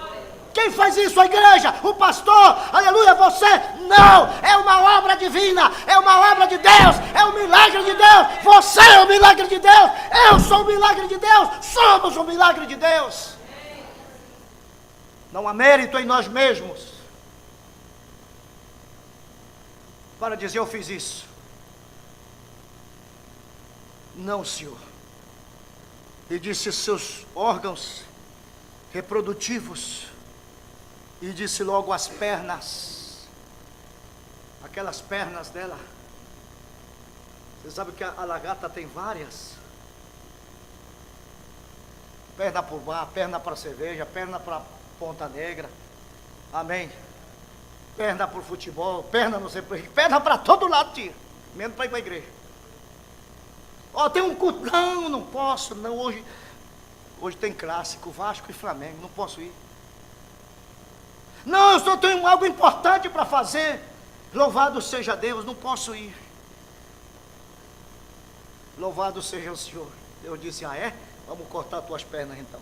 A: Quem faz isso? A igreja, o pastor, aleluia, você? Não, é uma obra divina, é uma obra de Deus, é um milagre de Deus. Você é o milagre de Deus, eu sou o milagre de Deus, somos o milagre de Deus. Não há mérito em nós mesmos para dizer eu fiz isso. Não, Senhor. Ele disse seus órgãos reprodutivos. E disse logo as pernas, aquelas pernas dela. Você sabe que a lagarta tem várias. Perna para o bar, perna para cerveja, perna para Ponta Negra. Amém. Perna para o futebol, perna não sei por quê. Perna para todo lado, tio. Menos para ir para a igreja. Ó, tem um culto. Não, não posso. Não, hoje tem clássico, Vasco e Flamengo. Não posso ir. Não, eu só tenho algo importante para fazer. Louvado seja Deus, não posso ir. Louvado seja o Senhor. Eu disse, ah é? Vamos cortar tuas pernas então.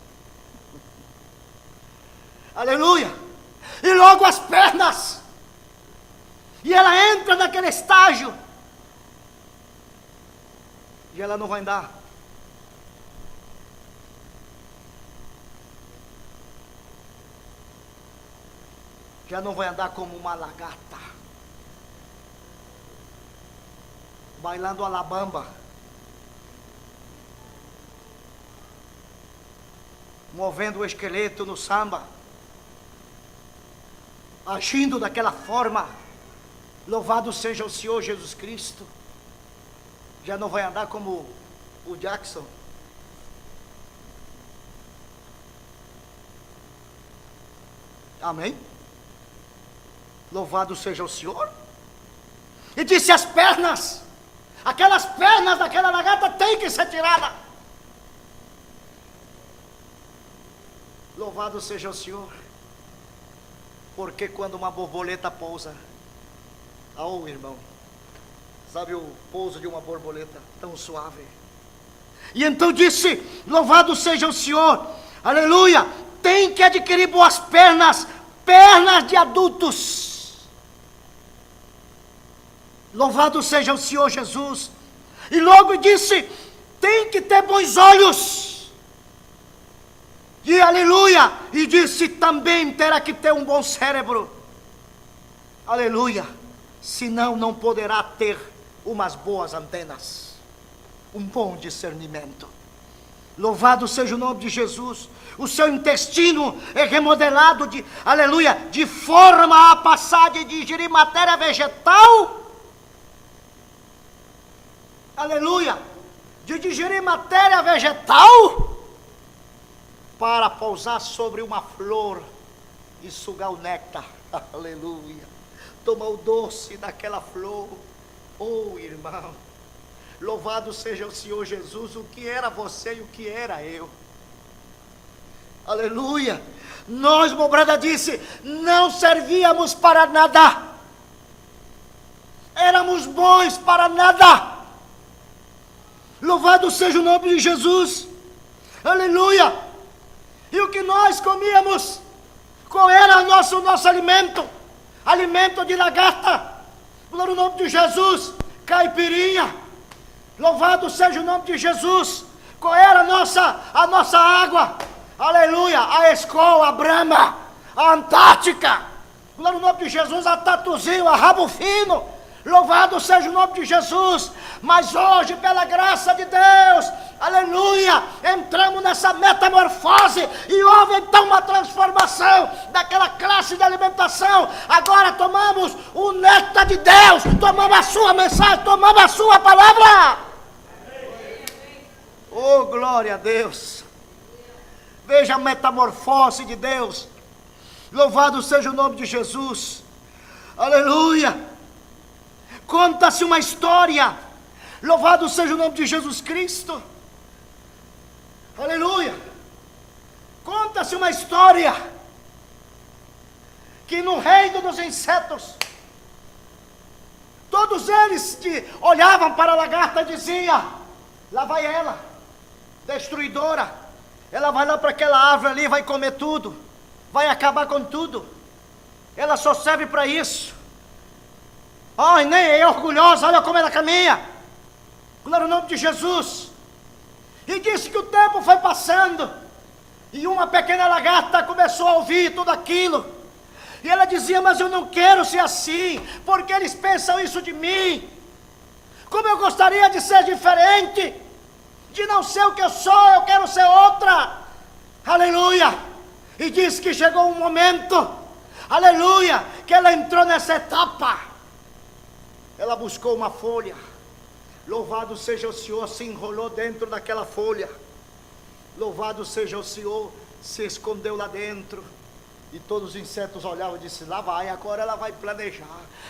A: Aleluia. E logo as pernas. E ela entra naquele estágio. E ela não vai andar. Já não vai andar como uma lagarta, bailando a labamba, movendo o esqueleto no samba, agindo daquela forma. Louvado seja o Senhor Jesus Cristo. Já não vai andar como o Jackson. Amém? Louvado seja o Senhor. E disse as pernas, aquelas pernas daquela lagarta tem que ser tirada. Louvado seja o Senhor. Porque quando uma borboleta pousa, oh irmão, sabe o pouso de uma borboleta tão suave. E então disse, louvado seja o Senhor, aleluia, tem que adquirir boas pernas, pernas de adultos. Louvado seja o Senhor Jesus. E logo disse, tem que ter bons olhos. E aleluia. E disse, também terá que ter um bom cérebro. Aleluia. Senão não poderá ter umas boas antenas, um bom discernimento. Louvado seja o nome de Jesus. O seu intestino é remodelado de, aleluia, de forma a passar de digerir matéria vegetal, aleluia, de digerir matéria vegetal para pousar sobre uma flor e sugar o néctar, aleluia, tomar o doce daquela flor. Oh irmão, Louvado seja o Senhor Jesus, o que era você e o que era eu. Aleluia. Nós, meu brother disse, não servíamos para nada. Éramos bons para nada. Louvado seja o nome de Jesus. Aleluia. E o que nós comíamos? Qual era o nosso alimento? Alimento de lagarta. Glória ao nome de Jesus. Caipirinha. Louvado seja o nome de Jesus. Qual era a nossa água? Aleluia. A Skol, a Brahma, a Antártica. Glória ao nome de Jesus. A Tatuzinho, a Rabo Fino. Louvado seja o nome de Jesus. Mas hoje, pela graça de Deus, aleluia, entramos nessa metamorfose e houve então uma transformação daquela classe de alimentação. Agora tomamos o néctar de Deus, tomamos a sua mensagem, tomamos a sua palavra. Oh, glória a Deus. Veja a metamorfose de Deus. Louvado seja o nome de Jesus. Aleluia. Conta-se uma história. Louvado seja o nome de Jesus Cristo. Aleluia. Conta-se uma história que no reino dos insetos, todos eles olhavam para a lagarta e diziam: lá vai ela, destruidora. Ela vai lá para aquela árvore ali, vai comer tudo, vai acabar com tudo. Ela só serve para isso. Ai, nem é orgulhosa, olha como ela caminha. Glória ao nome de Jesus. E disse que o tempo foi passando, e uma pequena lagarta começou a ouvir tudo aquilo. E ela dizia: mas eu não quero ser assim, porque eles pensam isso de mim. Como eu gostaria de ser diferente, de não ser o que eu sou, eu quero ser outra. Aleluia. E disse que chegou um momento, aleluia, que ela entrou nessa etapa. Ela buscou uma folha. Louvado seja o Senhor, se enrolou dentro daquela folha. Louvado seja o Senhor, se escondeu lá dentro. E todos os insetos olhavam e disseram: lá vai, agora ela vai planejar.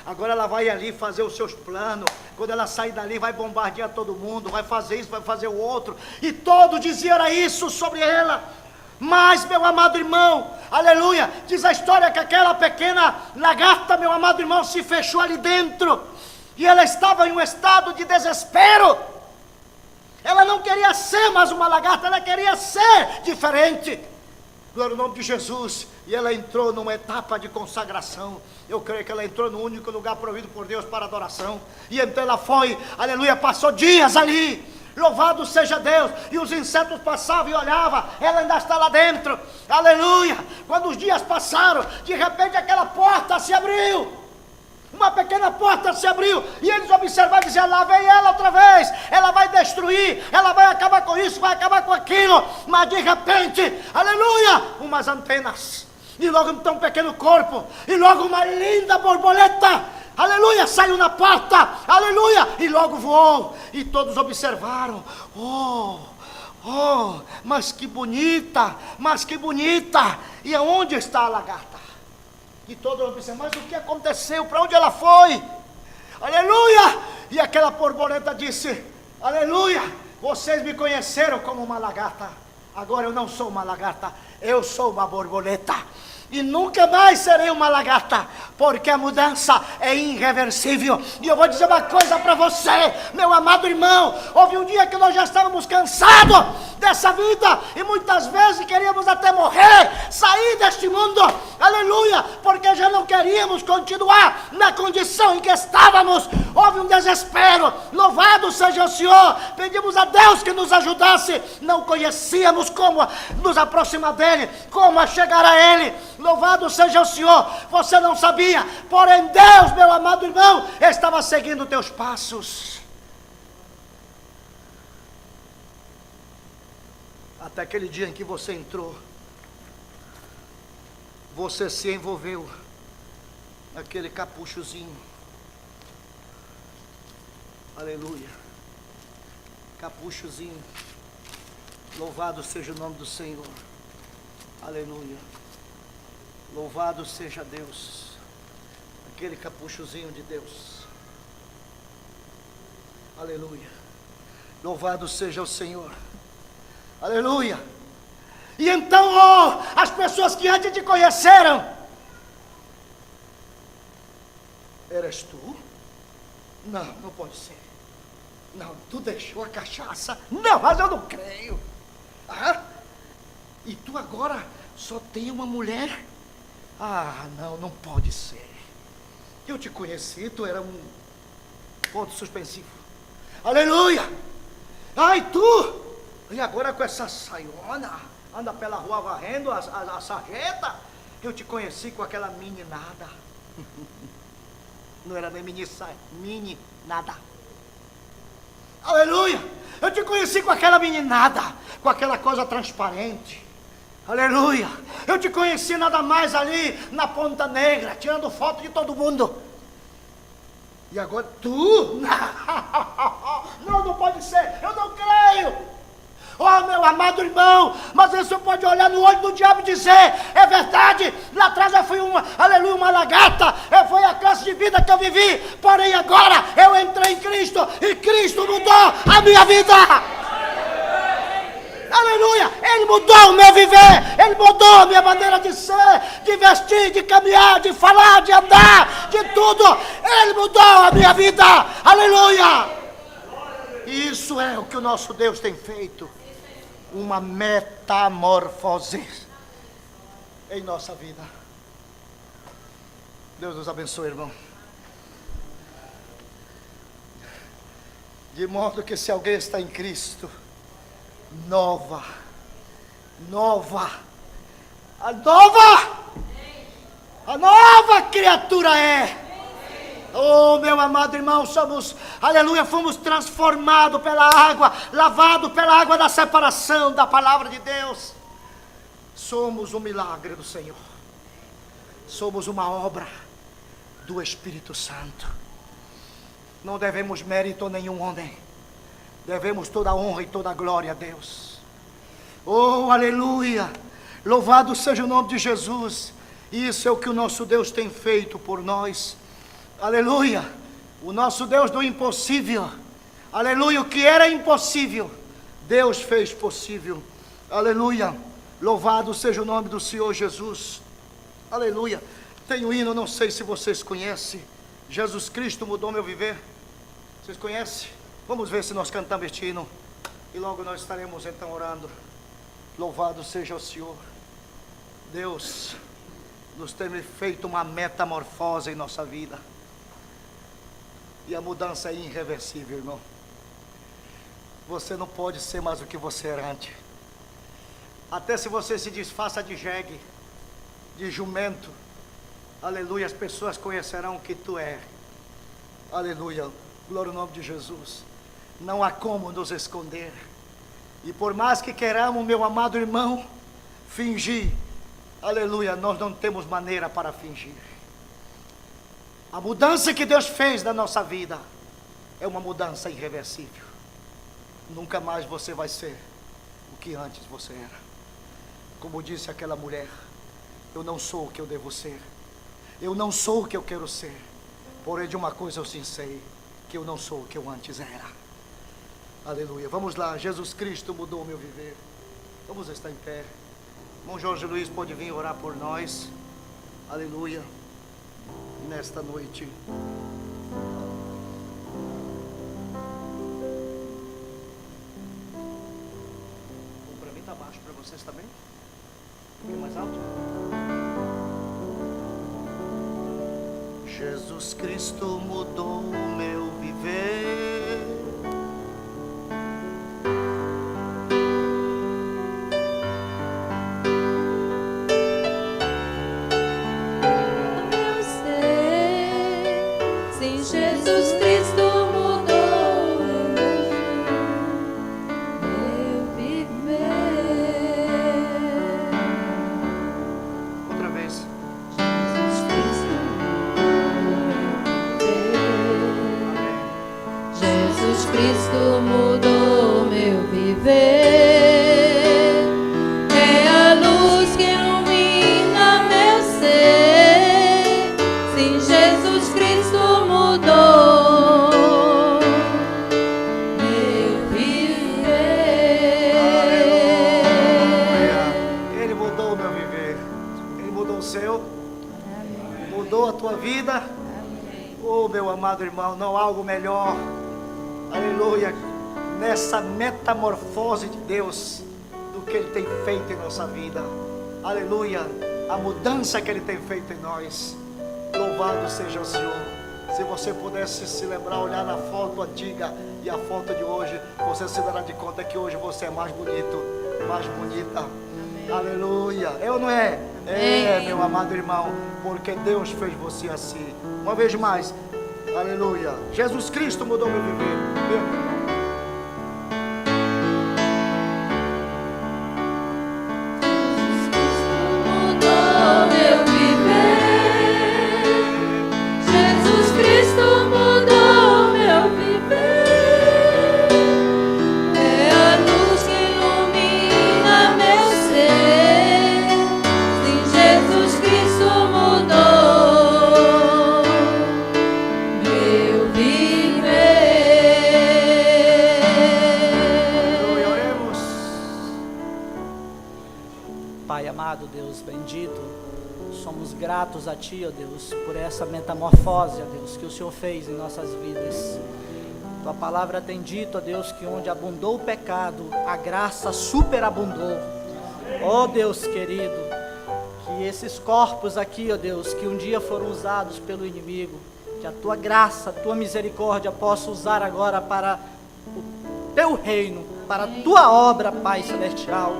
A: Agora ela vai ali fazer os seus planos. Quando ela sair dali vai bombardear todo mundo, vai fazer isso, vai fazer o outro. E todos diziam era isso sobre ela. Mas, meu amado irmão, aleluia, diz a história que aquela pequena lagarta, meu amado irmão, se fechou ali dentro. E ela estava em um estado de desespero. Ela não queria ser mais uma lagarta, ela queria ser diferente. Glória ao nome de Jesus. E ela entrou numa etapa de consagração. Eu creio que ela entrou no único lugar provido por Deus para adoração. E então ela foi, aleluia, passou dias ali. Louvado seja Deus. E os insetos passavam e olhavam. Ela ainda está lá dentro. Aleluia. Quando os dias passaram, de repente aquela porta se abriu. Uma pequena porta se abriu, e eles observaram e diziam: lá vem ela outra vez, ela vai destruir, ela vai acabar com isso, vai acabar com aquilo. Mas de repente, aleluia, umas antenas, e logo então um pequeno corpo, e logo uma linda borboleta, aleluia, saiu na porta, aleluia, e logo voou, e todos observaram: mas que bonita, e aonde está a lagarta? E todos observam: mas o que aconteceu? Para onde ela foi? Aleluia! E aquela borboleta disse: aleluia! Vocês me conheceram como uma lagarta. Agora eu não sou uma lagarta, eu sou uma borboleta. E nunca mais serei uma lagarta, porque a mudança é irreversível. E eu vou dizer uma coisa para você, meu amado irmão: houve um dia que nós já estávamos cansados dessa vida, e muitas vezes queríamos até morrer, sair deste mundo, aleluia, porque já não queríamos continuar na condição em que estávamos. Houve um desespero. Louvado seja o Senhor. Pedimos a Deus que nos ajudasse. Não conhecíamos como nos aproximar dele, como chegar a ele. Louvado seja o Senhor. Você não sabia, porém Deus, meu amado irmão, estava seguindo teus passos. Até aquele dia em que você entrou, você se envolveu naquele capuchozinho. Aleluia. Capuchozinho. Louvado seja o nome do Senhor. Aleluia. Louvado seja Deus. Aquele capuchozinho de Deus. Aleluia. Louvado seja o Senhor. Aleluia. E então, as pessoas que antes te conheceram, eras tu? Não, não pode ser. Não, tu deixou a cachaça. Não, mas eu não creio. Ah, e tu agora só tem uma mulher? Ah, não, não pode ser. Eu te conheci, tu era um ponto suspensivo. Aleluia. Ai, tu? E agora com essa saiona, anda pela rua varrendo a sarjeta? Eu te conheci com aquela meninada. Não era nem mini nada. Aleluia. Eu te conheci com aquela meninada, com aquela coisa transparente. Aleluia. Eu te conheci nada mais ali na Ponta Negra, tirando foto de todo mundo. E agora tu? Não, não pode ser. Eu não creio. Oh, meu amado irmão, mas você pode olhar no olho do diabo e dizer: é verdade, lá atrás eu fui aleluia, uma lagarta, foi a classe de vida que eu vivi, porém agora eu entrei em Cristo, e Cristo mudou a minha vida. Aleluia, Ele mudou o meu viver, Ele mudou a minha maneira de ser, de vestir, de caminhar, de falar, de andar, de tudo. Ele mudou a minha vida, aleluia. Isso é o que o nosso Deus tem feito. Uma metamorfose em nossa vida. Deus nos abençoe, irmão. De modo que se alguém está em Cristo, a nova criatura é. Oh, meu amado irmão, somos, aleluia, fomos transformados pela água, lavados pela água da separação da palavra de Deus. Somos um milagre do Senhor. Somos uma obra do Espírito Santo. Não devemos mérito a nenhum homem. Devemos toda a honra e toda a glória a Deus. Oh, aleluia. Louvado seja o nome de Jesus. Isso é o que o nosso Deus tem feito por nós. Aleluia, o nosso Deus do impossível, aleluia, o que era impossível, Deus fez possível, aleluia, louvado seja o nome do Senhor Jesus, aleluia. Tem um hino, não sei se vocês conhecem, Jesus Cristo mudou meu viver, vocês conhecem? Vamos ver se nós cantamos este hino, e logo nós estaremos então orando. Louvado seja o Senhor. Deus nos tem feito uma metamorfose em nossa vida. E a mudança é irreversível, irmão. Você não pode ser mais o que você era antes. Até se você se disfarça de jegue, de jumento, aleluia, as pessoas conhecerão o que tu é. Aleluia, glória ao nome de Jesus. Não há como nos esconder. E por mais que queiramos, meu amado irmão, fingir, aleluia, nós não temos maneira para fingir. A mudança que Deus fez na nossa vida é uma mudança irreversível. Nunca mais você vai ser o que antes você era. Como disse aquela mulher: eu não sou o que eu devo ser, eu não sou o que eu quero ser, porém de uma coisa eu sim sei, que eu não sou o que eu antes era. Aleluia, vamos lá. Jesus Cristo mudou o meu viver. Vamos estar em pé. Irmão Jorge Luiz pode vir orar por nós. Aleluia. Nesta noite. Para mim está baixo, para vocês também? Um pouquinho mais alto. Jesus Cristo mudou o meu viver.
C: Jesus Cristo mudou meu viver.
A: Outra vez.
C: Jesus Cristo Jesus Cristo mudou meu viver. É a luz que ilumina meu ser. Sim, Jesus Cristo mudou meu viver.
A: amado irmão, não há algo melhor, aleluia, nessa metamorfose de Deus, do que Ele tem feito em nossa vida, aleluia, a mudança que Ele tem feito em nós. Louvado seja o Senhor. Se você pudesse se lembrar, olhar na foto antiga e a foto de hoje, você se dará de conta que hoje você é mais bonito, mais bonita. Amém. Aleluia. É ou não é? É, meu amado irmão, porque Deus fez você assim. Uma vez mais, aleluia. Jesus Cristo mudou meu viver. Meu irmão.
B: Deus bendito, somos gratos a Ti, ó Deus, por essa metamorfose, ó Deus, que o Senhor fez em nossas vidas. Tua palavra tem dito, ó Deus, que onde abundou o pecado, a graça superabundou. Ó Deus querido, que esses corpos aqui, ó Deus, que um dia foram usados pelo inimigo, que a Tua graça, a Tua misericórdia possa usar agora para o Teu reino, para a Tua obra, Pai Celestial.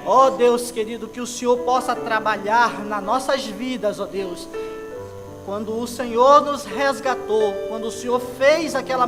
B: Ó Deus querido, que o Senhor possa trabalhar nas nossas vidas, ó Deus. Quando o Senhor nos resgatou, quando o Senhor fez aquela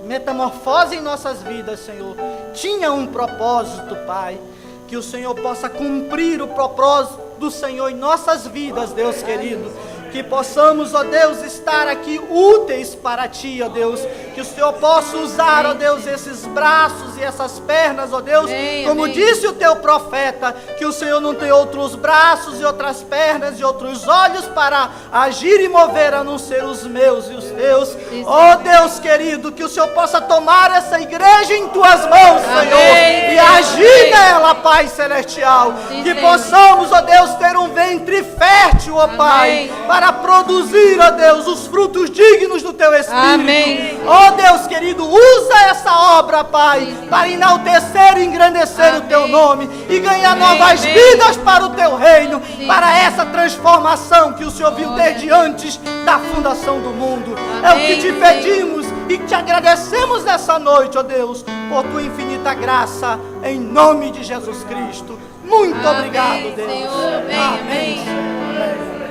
B: metamorfose em nossas vidas, Senhor, tinha um propósito, Pai. Que o Senhor possa cumprir o propósito do Senhor em nossas vidas, Deus querido. Que possamos, ó Deus, estar aqui úteis para Ti, ó Deus. Que o Senhor possa usar, ó Deus, esses braços e essas pernas, ó Deus. Como disse o Teu profeta, que o Senhor não tem outros braços e outras pernas e outros olhos para agir e mover, a não ser os meus e os Teus. Ó Deus querido, que o Senhor possa tomar essa igreja em Tuas mãos, Senhor, e agir nela, Pai Celestial. Que possamos, ó Deus, ter um ventre fértil, ó Pai, para produzir, ó Deus, os frutos dignos do Teu Espírito.
C: Amém.
B: Ó Deus querido, usa essa obra, Pai, para enaltecer e engrandecer o Teu nome e ganhar novas vidas para o Teu reino, para essa transformação que o Senhor viu desde antes da fundação do mundo. É o que Te pedimos e Te agradecemos nessa noite, ó Deus, por Tua infinita graça, em nome de Jesus Cristo. Muito obrigado, Deus.
C: Senhor.
B: Amém.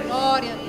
C: Glória a Deus.